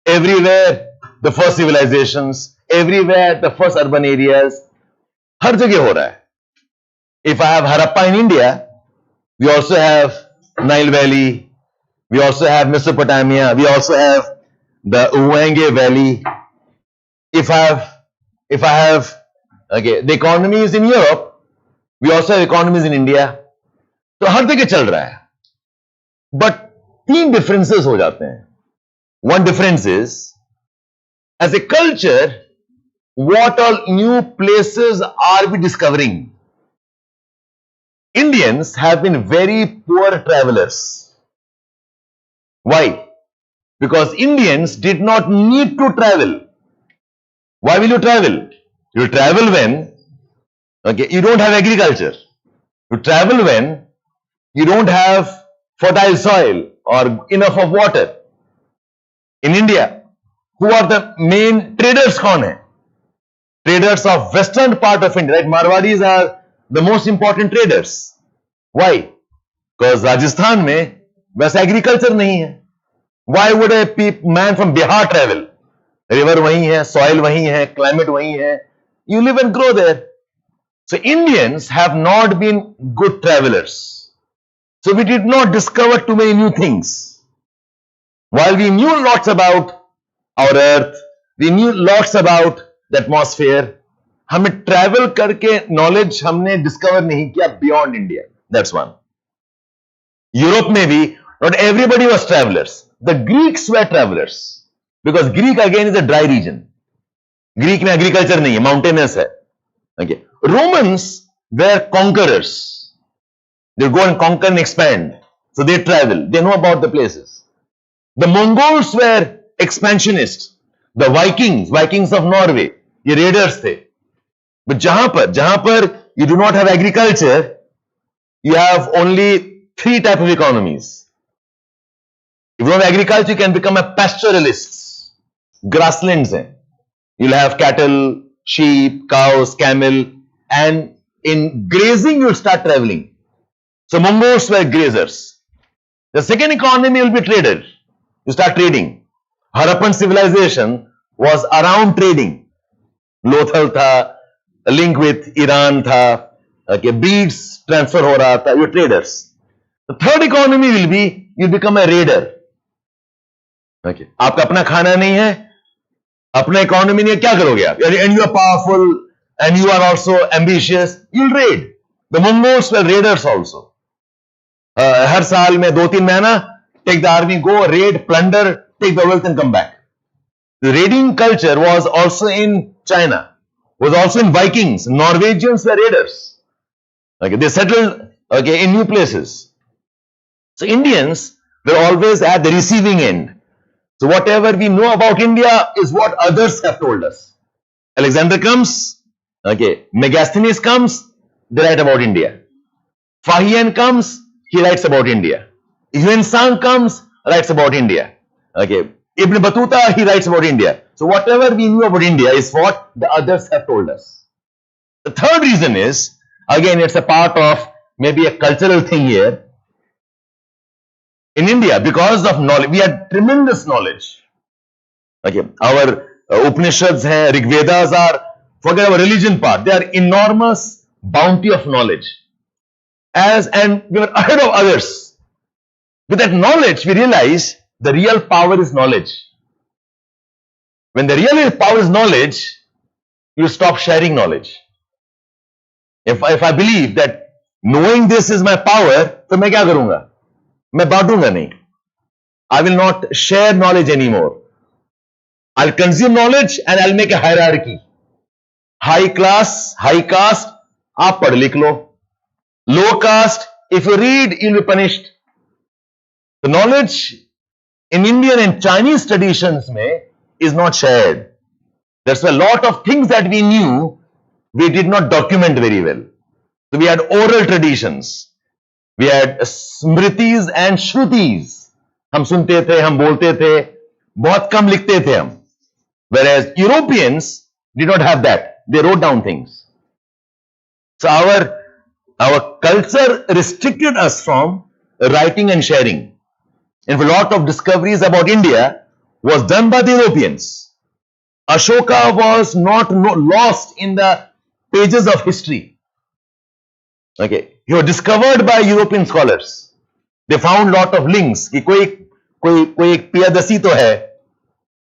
Speaker 1: everywhere the first civilizations, everywhere the first urban areas. हर जगह हो रहा है. If I have Harappa in India, we also have Nile Valley, we also have Mesopotamia, we also have the Uwange Valley. If I have the economies in Europe, we also have economies in India. तो हर जगह चल रहा है. But 3 differences हो जाते हैं. One difference is, as a culture, what all new places are we discovering? Indians have been very poor travelers. Why? Because Indians did not need to travel. Why will you travel? You travel when you don't have agriculture. You travel when you don't have fertile soil or enough of water. In India, who are the main traders? कौन है? Traders of western part of India, right? Marwadis are the most important traders. Why? Because Rajasthan में वैसा agriculture नहीं है. Why would a man from Bihar travel? River वहीं है, soil वहीं है, climate वहीं है. You live and grow there. So Indians have not been good travelers. So we did not discover too many new things. While we knew lots about our earth, we knew lots about the atmosphere, हमें travel करके knowledge हमने discover नहीं किया beyond India. That's one. Europe में भी not everybody was travelers. The Greeks were travelers. Because Greek again is a dry region. Greek में agriculture नहीं है, mountainous है. Okay. Romans were conquerors. They go and conquer and expand. So they travel. They know about the places. The Mongols were expansionists. The Vikings of Norway, ये raiders थे. But जहां पर you do not have agriculture, you have only three type of economies. If you have agriculture, you can become a pastoralist. Grasslands हैं. You'll have cattle, sheep, cows, camel, and in grazing you'll start traveling. So Mongols were grazers. The second economy will be trader. You start trading. Harappan civilization was around trading. Lothal tha, a link with Iran tha, okay, beads transfer ho raha tha, you're traders. The third economy will be, you become a raider. Okay. आपका अपना खाना नहीं है, अपना economy नहीं है, क्या करोगे आप? And you are powerful and you are also ambitious, you'll raid. The Mongols were raiders also. हर साल में 2-3 महीना, take the army, go raid, plunder, take the wealth and come back. The raiding culture was also in China, was also in Vikings. Norwegians were raiders. Okay, they settled in new places. So Indians were always at the receiving end. So whatever we know about India is what others have told us. Alexander comes, Megasthenes comes, they write about India. Fahian comes, he writes about India. Yuan Sang comes, writes about India. Ibn Battuta, he writes about India. So whatever we knew about India is what the others have told us. The third reason is, again, it's a part of maybe a cultural thing here. In India, because of knowledge, we had tremendous knowledge. Our Upanishads, Rigvedas are, forget our religion part, they are enormous bounty of knowledge. And we were ahead of others. With that knowledge, we realize the real power is knowledge. When the real power is knowledge, you stop sharing knowledge. If I believe that knowing this is my power, तो मैं क्या करूँगा? मैं बांटूंगा नहीं. I will not share knowledge anymore. I'll consume knowledge and I'll make a hierarchy. High class, high caste, आप पढ़ लिख लो. Low caste, if you read, you'll be punished. The knowledge in Indian and Chinese traditions is not shared. That's why a lot of things that we knew, we did not document very well. So we had oral traditions. We had smritis and shrutis. हम सुनते थे, हम बोलते थे, बहुत कम लिखते थे हम. Whereas Europeans did not have that. They wrote down things. So our culture restricted us from writing and sharing. And a lot of discoveries about India was done by the Europeans. Ashoka was not lost in the pages of history. He was discovered by European scholars. They found lot of links. कि कोई एक पियादसी तो है.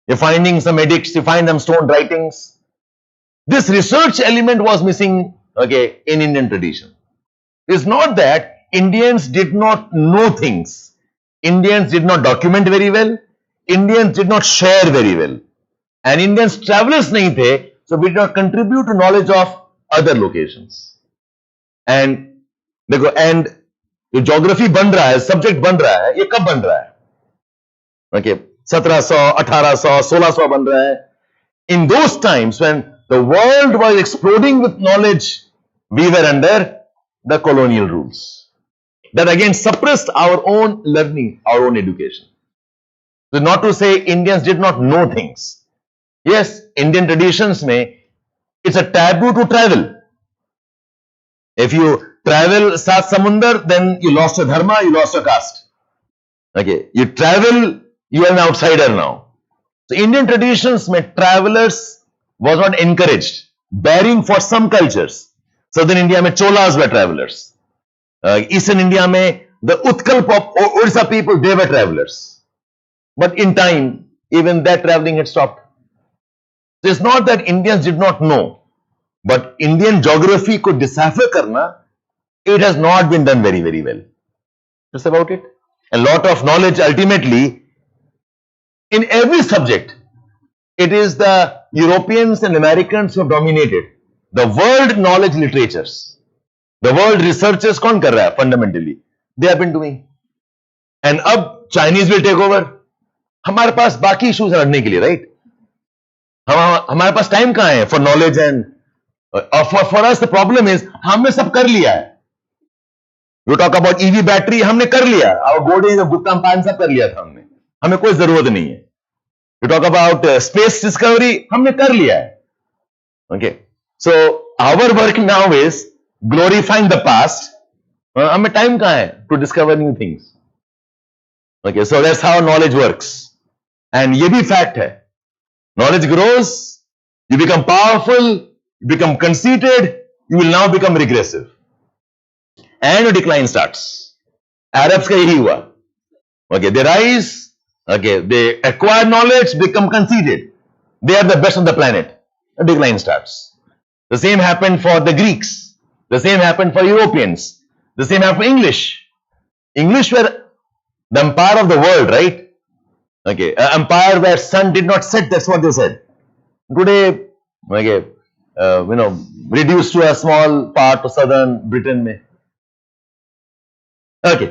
Speaker 1: You're finding some edicts, you find some stone writings. This research element was missing in Indian tradition. It's not that Indians did not know things. Indians did not document very well. Indians did not share very well. And Indians travelers nahi the, so we did not contribute to knowledge of other locations. And देखो, and जो geography बन रहा है, subject बन रहा है, ये कब बन रहा है? 1700, 1800, 1600 बन रहा है. In those times when the world was exploding with knowledge, we were under the colonial rules. That again suppressed our own learning, our own education. So not to say Indians did not know things. Yes, Indian traditions it's a taboo to travel. If you travel Sat Samundar, then you lost your dharma, you lost your caste. You travel, you are an outsider now. So Indian traditions travelers was not encouraged, barring for some cultures. Southern India Cholas were travelers. Eastern India the Utkal Orissa people, they were travelers. But in time, even that traveling had stopped. So it's not that Indians did not know, but Indian geography could decipher karna, it has not been done very, very well. Just about it. A lot of knowledge ultimately, in every subject, it is the Europeans and Americans who have dominated the world knowledge literatures. The world researchers कौन कर रहा है fundamentally? They have been doing. And अब Chinese will take over. हमारे पास बाकी issues लड़ने के लिए, right? हमारे पास time कहाँ है for knowledge and for us the problem is हमने सब कर लिया है. You talk about EV battery, हमने कर लिया, और गोल्डन गुप्ता पान सब कर लिया था हमने, हमें कोई जरूरत नहीं है. You talk about space discovery, हमने कर लिया है. Okay, so our work now is glorifying the past. हमें टाइम कहां है to discover new things. Okay, so that's how knowledge works. And ये भी फैक्ट है, knowledge grows, you become powerful, you become conceited, you will now become regressive, and your decline starts. Arabs का यही हुआ. Okay, they rise, okay, they acquire knowledge, become conceited, they are the best on the planet, the decline starts. The same happened for the Greeks, the same happened for Europeans, the same happened for English were the empire of the world, right? Okay, empire where sun did not set, that's what they said. Today, okay, reduced to a small part of southern Britain. Okay,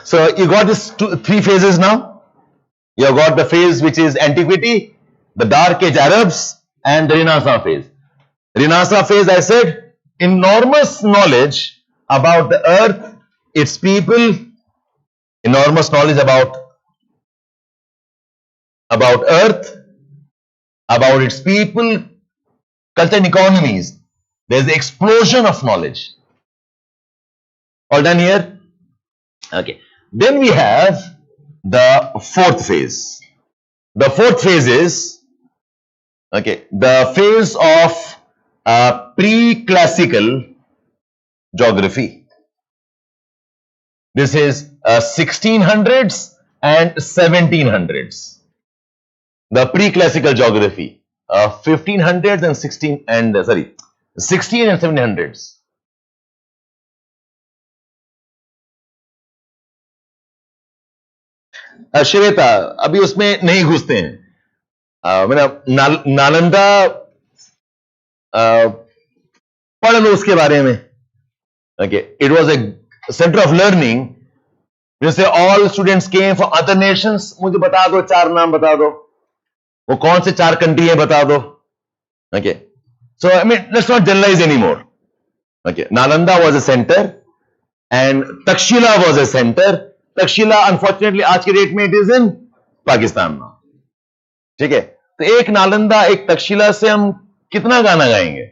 Speaker 1: so you got this three phases now. You have got the phase which is antiquity, the dark age Arabs, and the Renaissance phase. Renaissance phase, I said, enormous knowledge about the earth, its people, enormous knowledge about earth, about its people, culture and economies. There's the explosion of knowledge. All done here? Okay. Then we have the fourth phase. The fourth phase is, okay, the phase of pre-classical geography. This is 1600s and 1700s. The pre-classical geography, 1500s and 16 and 1700s. Shweta, अभी उसमें नहीं घुसते हैं. मेरा नालंदा पढ़ लो उसके बारे में. Okay, it was a center of learning. जैसे all students came from other nations. मुझे बता दो, चार नाम बता दो, वो कौन से चार कंट्री है बता दो. Okay, so I mean, let's not generalize anymore. Okay, Nalanda was a center and Takshila was a center. Takshila unfortunately आज के डेट में it is in Pakistan now. ठीक है, तो एक नालंदा एक तक्षशिला से हम कितना गाना गाएंगे.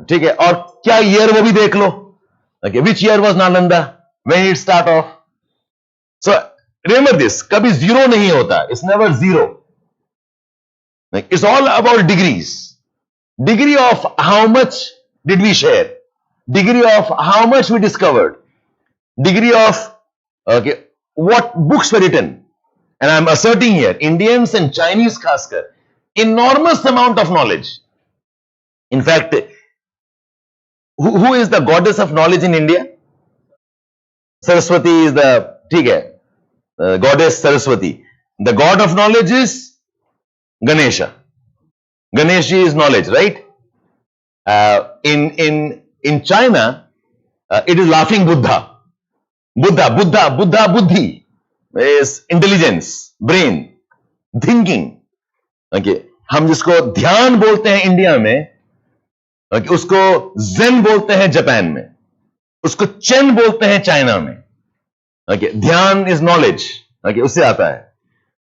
Speaker 1: ठीक है, और क्या ईयर वो भी देख लो. Okay, which year was Nalanda? When did it start off? So remember this, कभी zero नहीं होता. It's never zero. Like, it's all about degrees. Degree of how much did we share? Degree of how much we discovered? Degree of okay, what books were written? And I'm asserting here, Indians and Chinese खासकर, enormous amount of knowledge. In fact, who is the goddess of knowledge in India? Saraswati is the, ठीक है, goddess Saraswati. The god of knowledge is Ganesha. Ganesha is knowledge, right? In China, it is laughing Buddha. Buddhi is intelligence, brain, thinking. Okay, हम जिसको ध्यान बोलते हैं India में, okay, उसको zen बोलते हैं जापान में, उसको चेन बोलते हैं चाइना में. Okay, ध्यान is knowledge. Okay, उससे आता है.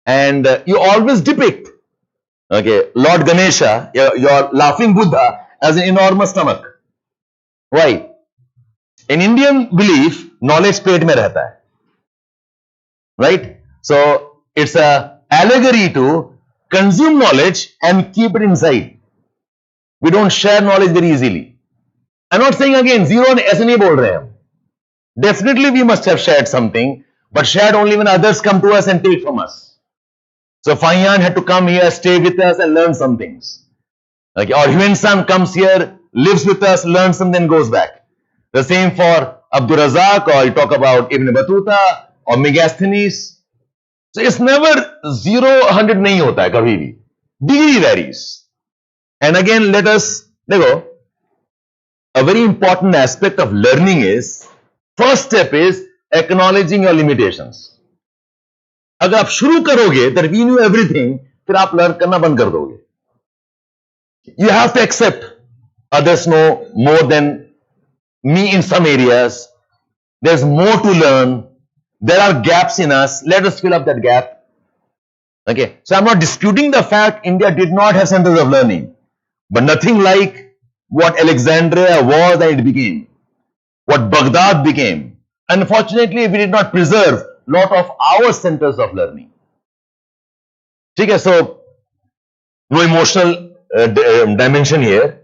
Speaker 1: And you always depict, okay, Lord Ganesha, your laughing Buddha, as an enormous stomach. Why? In Indian belief, knowledge पेट में रहता है. Right? So it's a allegory to consume knowledge and keep it inside. We don't share knowledge very easily. I'm not saying again zero ऐसे नहीं बोल रहे हैं हम. Definitely we must have shared something, but shared only when others come to us and take from us. So Faiyan had to come here, stay with us and learn some things. Okay, or Huan San comes here, lives with us, learns something, then goes back. The same for Abdur Razak, or you talk about Ibn Battuta or Megasthenes. So it's never 0, 100 नहीं होता है कभी भी. Degree varies. And again, let us, देखो, a very important aspect of learning is, first step is acknowledging your limitations. अगर आप शुरू करोगे that we knew everything, फिर आप लर्न करना बंद कर दोगे. You have to accept others know more than me in some areas. There's more to learn. There are gaps in us. Let us fill up that gap. Okay. So I'm not disputing the fact India did not have centers of learning, but nothing like what Alexandria was and it became, what Baghdad became. Unfortunately, we did not preserve a lot of our centers of learning. Okay, so no emotional dimension here.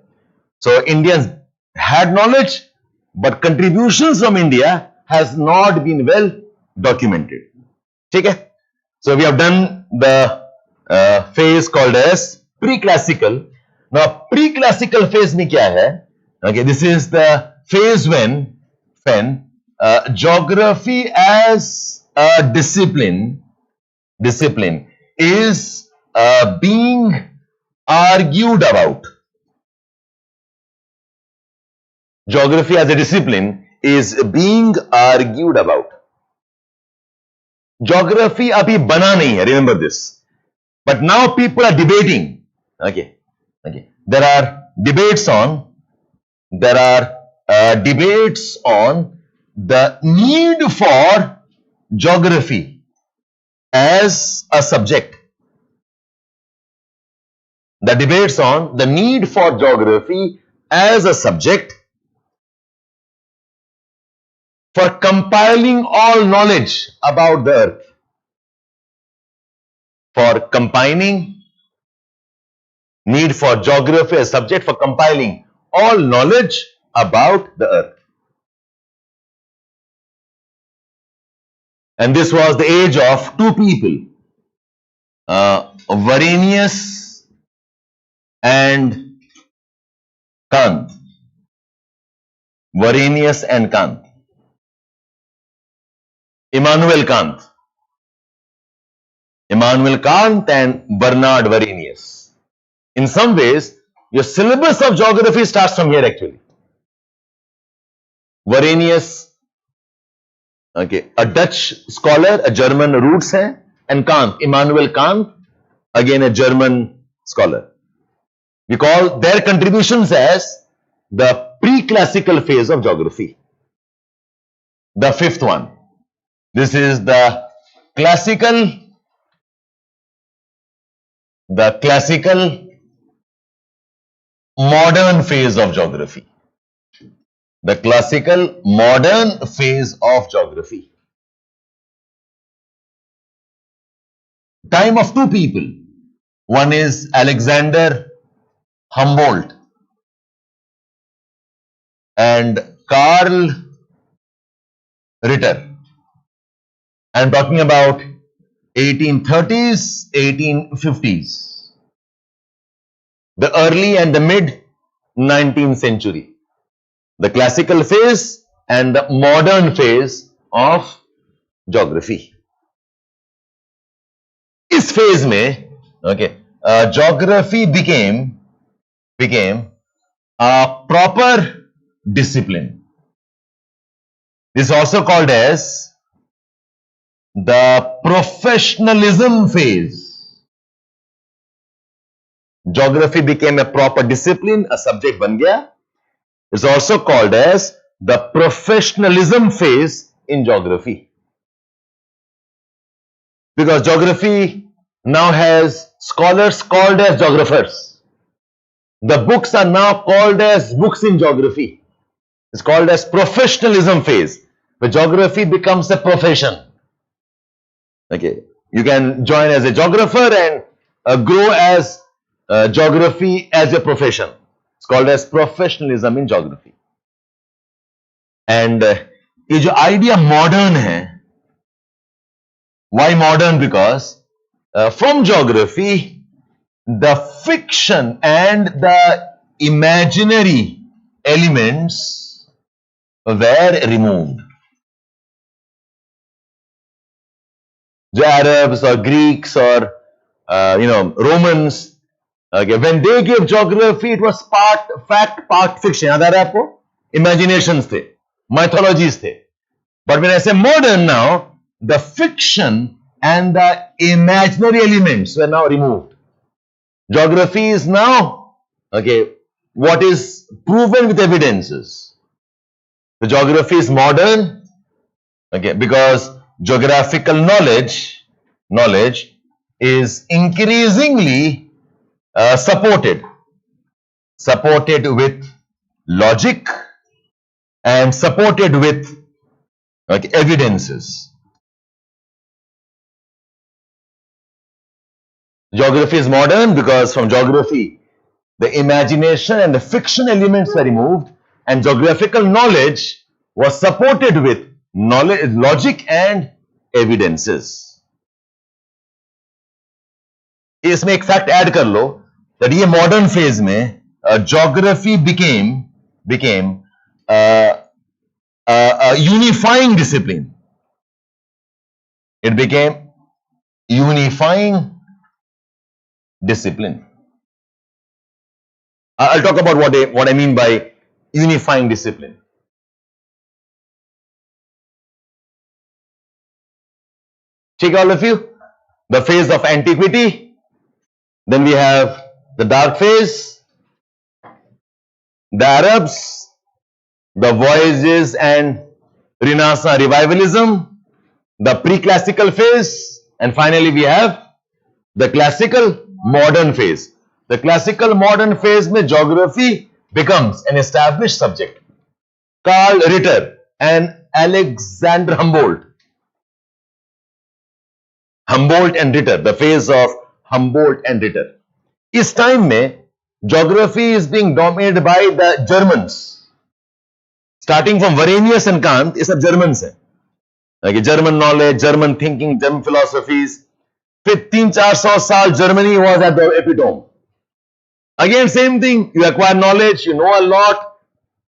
Speaker 1: So Indians had knowledge, but contributions from India has not been well documented. Okay, so we have done the phase called as pre-classical. Now pre-classical phase में क्या है? Okay, this is the phase when geography as a discipline is being argued about. Geography as a discipline is being argued about. Geography abhi bana nahi hai, remember this. But now people are debating. Okay. There are debates on the need for geography as a subject. The debates on the need for geography as a subject for compiling all knowledge about the earth. For compiling, need for geography as a subject for compiling all knowledge about the earth. And this was the age of two people, Varenius and Kant. Varenius and Kant. Immanuel Kant and Bernard Varenius. In some ways, your syllabus of geography starts from here actually. Varenius, okay, a Dutch scholar, a German roots hai, and Kant, Immanuel Kant, again a German scholar. We call their contributions as the pre-classical phase of geography. The fifth one. This is the classical modern phase of geography. The classical modern phase of geography. Time of two people. One is Alexander Humboldt and Karl Ritter. I'm talking about 1830s, 1850s. The early and the mid 19th century. The classical phase and the modern phase of geography. इस phase में, okay, geography became a proper discipline. This is also called as the professionalism phase. Geography became a proper discipline, a subject ban gaya. It's also called as the professionalism phase in geography. Because geography now has scholars called as geographers. The books are now called as books in geography. It's called as professionalism phase, where geography becomes a profession. Okay, you can join as a geographer and grow as geography as a profession. It's called as professionalism in geography. And ये जो idea modern है, why modern? Because from geography, the fiction and the imaginary elements were removed. The Arabs or Greeks or Romans, okay, when they gave geography, it was part fact, part fiction. याद आ रहा है आपको? Imaginations थे, mythologies थे. But when I say modern now, the fiction and the imaginary elements were now removed. Geography is now, okay, what is proven with evidences. So geography is modern, okay, because geographical knowledge is increasingly supported with logic and supported with evidences. Geography is modern because from geography the imagination and the fiction elements were removed and geographical knowledge was supported with logic and evidences. इसमें एक fact add कर लो that ये modern phase में geography became a unifying discipline. It became unifying discipline. I'll talk about what I mean by unifying discipline. Check all of you. The phase of antiquity. Then we have the dark phase, the Arabs, the voyages and Renaissance revivalism, the pre-classical phase, and finally we have the classical modern phase. The classical modern phase में geography becomes an established subject. Carl Ritter and Alexander Humboldt and Ritter, the phase of Humboldt and Ritter. इस time में geography is being dominated by the Germans. Starting from Varenius and Kant, ये सब Germans हैं. Okay, German knowledge, German thinking, German philosophies. फिर 300-400 साल Germany was at the epitome. Again, same thing. You acquire knowledge, you know a lot,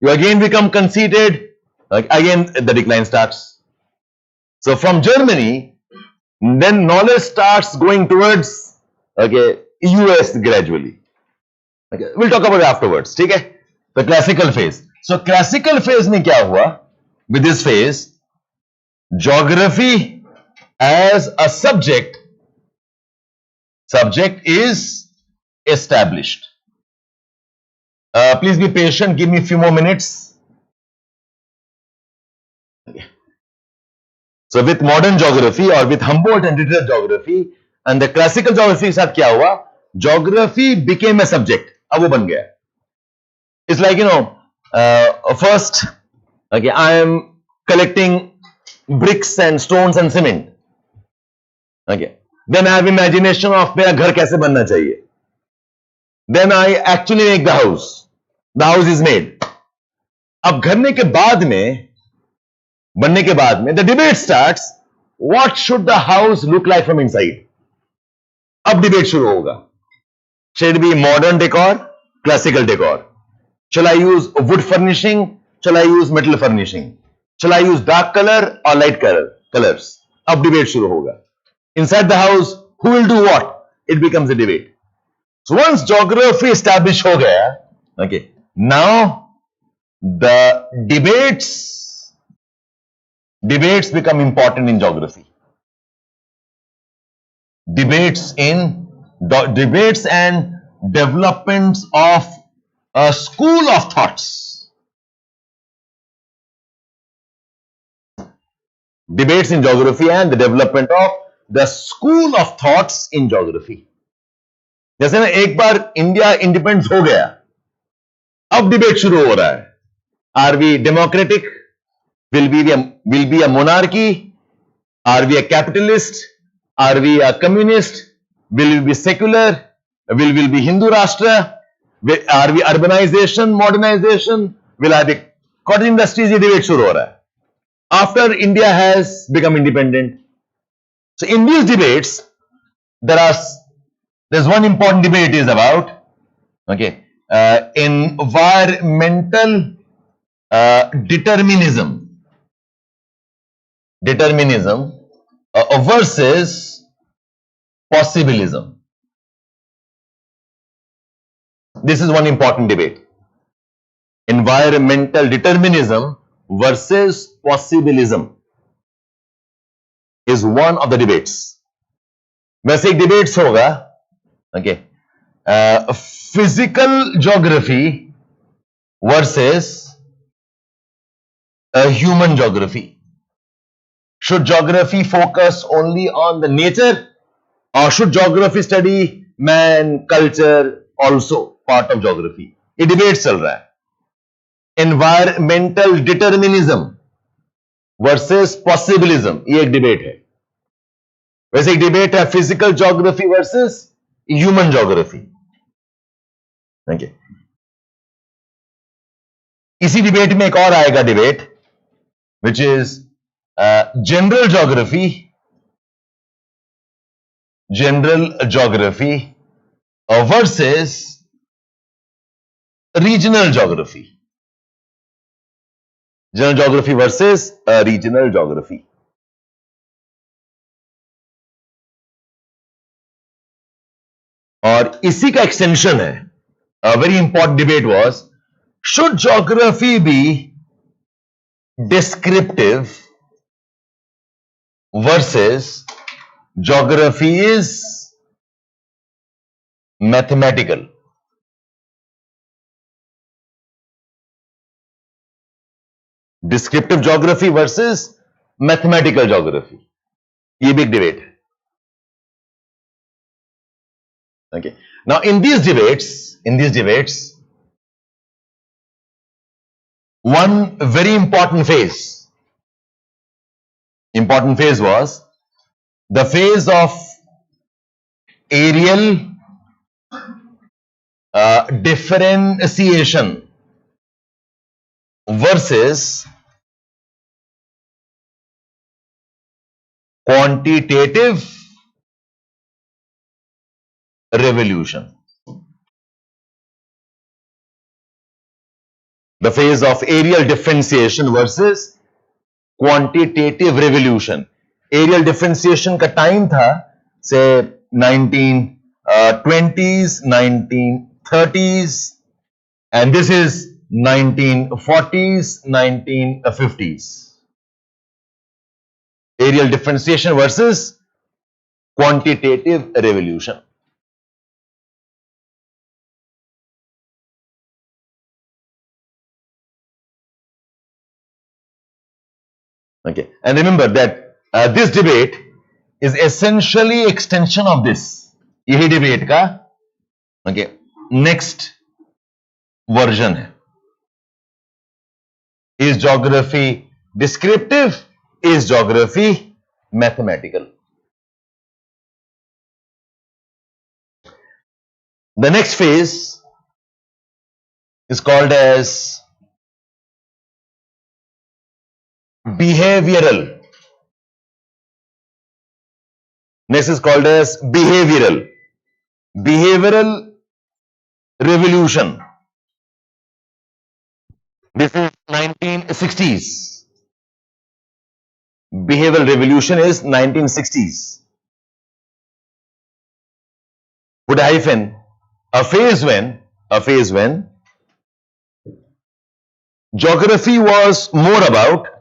Speaker 1: you again become conceited. Again, the decline starts. So from Germany, then knowledge starts going towards US gradually. Okay, we'll talk about it afterwards. ठीक है? The classical phase. So classical phase में क्या हुआ? With this phase, geography as a subject is established. Please be patient. Give me a few more minutes. Okay. So with modern geography or with Humboldt and Ritter geography and the classical geography के साथ क्या हुआ? Geography became a subject. अब वो बन गया. It's like, first, I am collecting bricks and stones and cement. Okay. Then I have imagination of मेरा घर कैसे बनना चाहिए. Then I actually make the house. The house is made. अब बनने के बाद में the debate starts. What should the house look like from inside? अब debate शुरू होगा. Should it be modern decor, classical decor? Shall I use wood furnishing? Shall I use metal furnishing? Shall I use dark color or light colors? अब debate शुरू होगा. Inside the house, who will do what? It becomes a debate. So once geography established हो गया, now the debates become important in geography. Debates and developments of a school of thoughts. Debates in geography and the development of the school of thoughts in geography. जैसे ना एक बार India independence हो गया, अब debate शुरू हो रहा है. Are we democratic? Will we be a monarchy? Are we a capitalist? Are we a communist? Will we be secular? Will we be Hindu Rashtra? Are we urbanization, modernization? Will I be cottage industries? ये debate शुरू हो रहा है. After India has become independent. So in these debates, there's one important debate is about environmental determinism versus possibilism. This is one important debate. Environmental determinism versus possibilism is one of the debates. वैसे एक debates होगा, physical geography versus human geography. Should geography focus only on the nature, or should geography study man, culture also part of geography? ये debate चल रहा है. Environmental determinism versus possibilism, ये एक debate है. वैसे एक debate है physical geography versus human geography. Okay. इसी debate में एक और आएगा debate, which is general geography versus regional geography. General geography versus regional geography. और इसी का एक्सटेंशन है. A very important debate was, should geography be descriptive versus geography is mathematical? Descriptive geography versus mathematical geography. ये big debate है. Okay. Now in these debates, one very important phase was the phase of areal differentiation versus quantitative revolution. The phase of areal differentiation versus quantitative revolution. Areal differentiation का time था से 1920s, 1930s, and this is 1940s, 1950s. Areal differentiation versus quantitative revolution. Okay, and remember that this debate is essentially extension of this. यही debate का next version है. Is geography descriptive? Is geography mathematical? The next phase is called as behavioral. Next is called as behavioral revolution. This is 1960s. Behavioral revolution is 1960s. Put a hyphen. A phase when geography was more about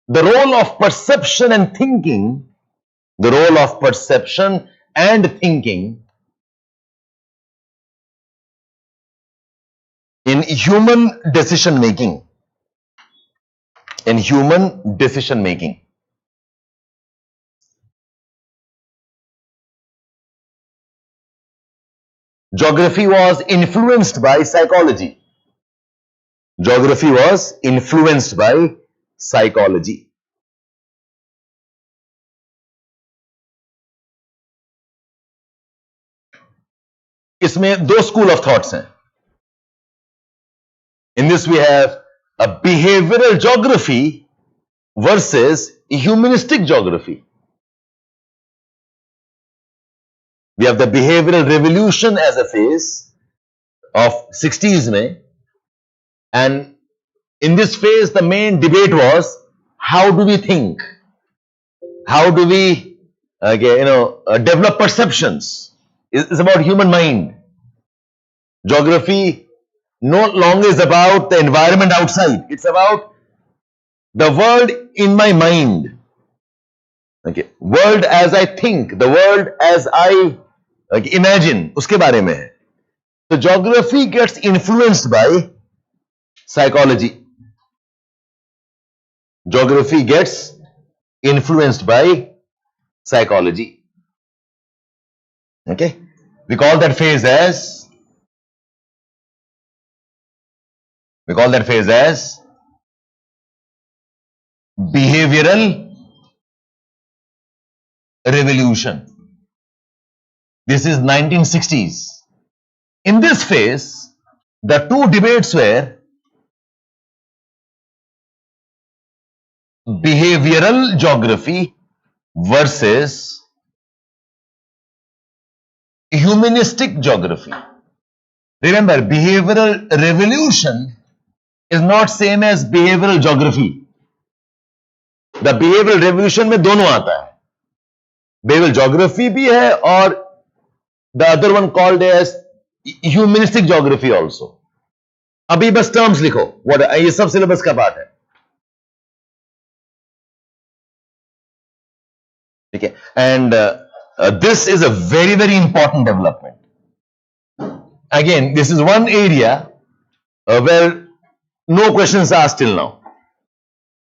Speaker 1: the role of perception and thinking, in human decision making. Geography was influenced by psychology. इसमें दो school of thoughts हैं. In this we have a behavioral geography versus humanistic geography. We have the behavioral revolution as a phase of 60s mein, and in this phase the main debate was how do we think, how do we develop perceptions. It's about human mind. Geography no longer is about the environment outside, it's about the world in my mind. Okay, world as I think, the world as I imagine, उसके बारे में है. So geography gets influenced by psychology. Geography gets influenced by psychology. Okay, we call that phase as behavioral revolution. This is 1960s. In this phase, the two debates were behavioral geography versus humanistic geography. Remember, behavioral revolution is not same as behavioral geography. The behavioral revolution में दोनों आता है. Behavioral geography भी है और the other one called as humanistic geography also. अभी बस terms लिखो. What ये सब syllabus का पार्ट है. ठीक है. And this is a very, very important development. Again, this is one area where no questions are asked till now.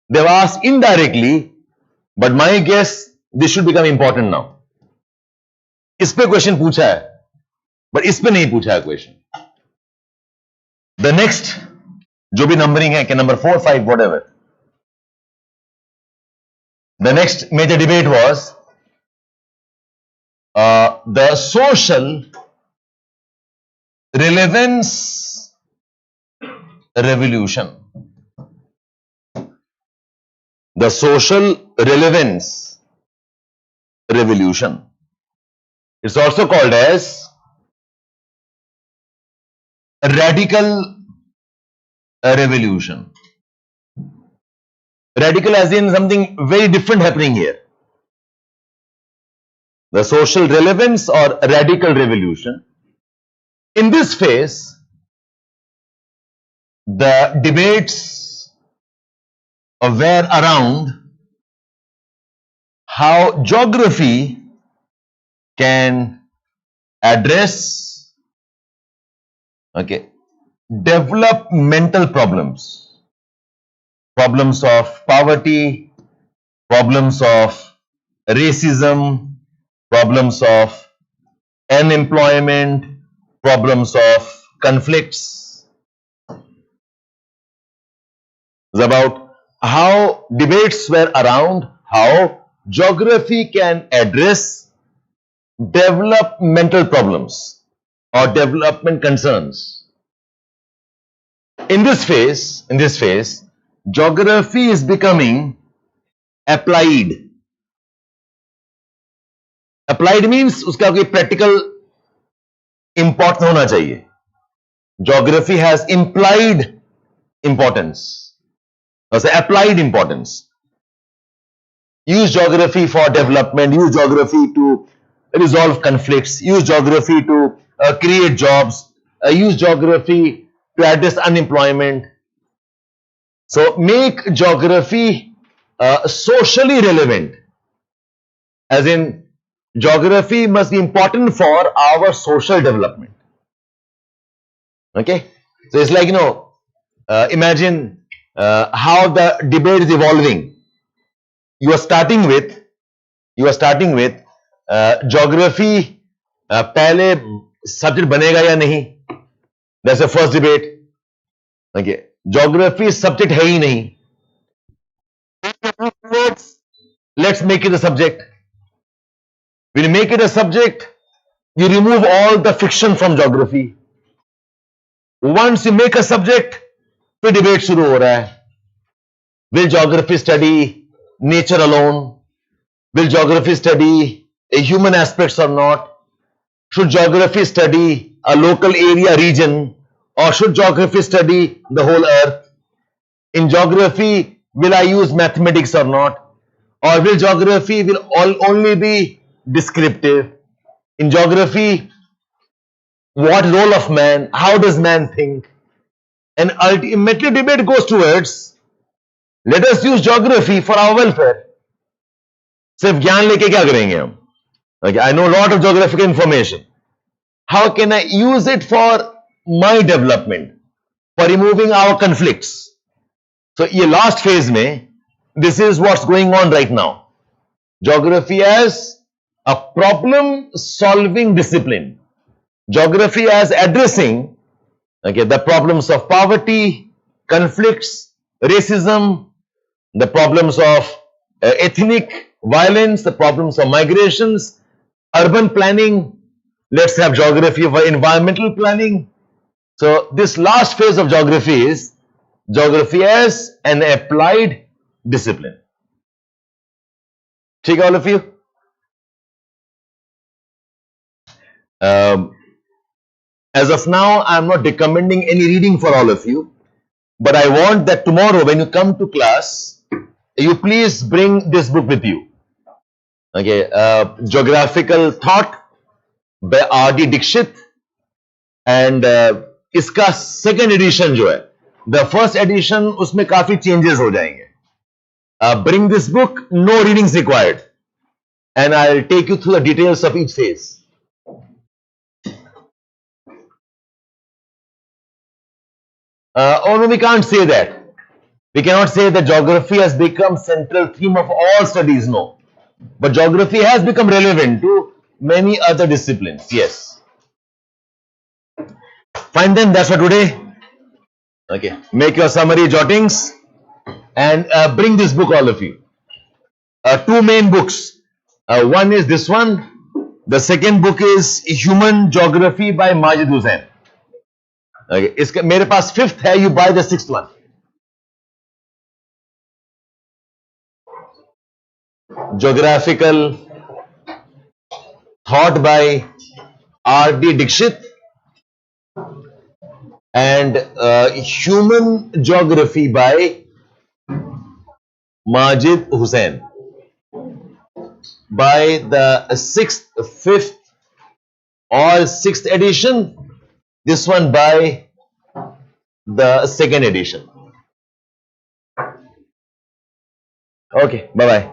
Speaker 1: They've asked indirectly, but my guess this should become important now. इस पे question पूछा है, but इस पे नहीं पूछा है question. The next जो भी नंबरिंग है, क्या number 4, 5, whatever. The next major debate was the social relevance revolution. The social relevance revolution. It's also called as radical revolution. Radical as in something very different happening here. The social relevance or radical revolution. In this phase, the debates were around how geography can address developmental problems, problems of poverty, problems of racism, problems of unemployment, problems of conflicts. It's about how debates were around how geography can address developmental problems or development concerns. In this phase, geography is becoming applied. Applied means उसका कोई practical import होना चाहिए. Geography has implied importance. Also applied importance. Use geography for development, use geography to resolve conflicts, use geography to create jobs, use geography to address unemployment. So make geography socially relevant, as in geography must be important for our social development. Okay, so it's like, imagine how the debate is evolving. You are starting with geography पहले subject बनेगा या नहीं. That's the first debate. Okay, geography subject है ही नहीं. Let's make it a subject. When you make it a subject, you remove all the fiction from geography. Once you make a subject, फिर debate शुरू हो रहा है. Will geography study nature alone? Will geography study human aspects or not? Should geography study a local area, region, or should geography study the whole earth? In geography, will I use mathematics or not? Or will geography only be descriptive? In geography, what role of man? How does man think? And ultimately debate goes towards, let us use geography for our welfare. सिर्फ ज्ञान लेके क्या करेंगे हम? Okay, I know a lot of geographical information. How can I use it for my development, for removing our conflicts? So ये last phase में, this is what's going on right now. Geography as a problem solving discipline. Geography as addressing, okay, the problems of poverty, conflicts, racism, the problems of ethnic violence, the problems of migrations, urban planning. Let's have geography for environmental planning. So this last phase of geography is geography as an applied discipline. Take all of you. As of now, I'm not recommending any reading for all of you, but I want that tomorrow when you come to class, you please bring this book with you. Okay, Geographical Thought by R.D. Dixit, and इसका second edition जो है, the first edition उसमें काफी changes हो जाएंगे. Bring this book, no readings required, and I'll take you through the details of each phase. Oh no, we can't say that. We cannot say that geography has become central theme of all studies, no. But geography has become relevant to many other disciplines, yes. Fine then, that's for today. Okay, make your summary jottings and bring this book, all of you. Two main books. One is this one. The second book is Human Geography by Majid Hussain. Okay, इसका मेरे पास fifth है, you buy the sixth one. Geographical Thought by R.D. Dixit and Human Geography by Majid Hussain. By the sixth, fifth or sixth edition, this one by the second edition. Okay, bye-bye.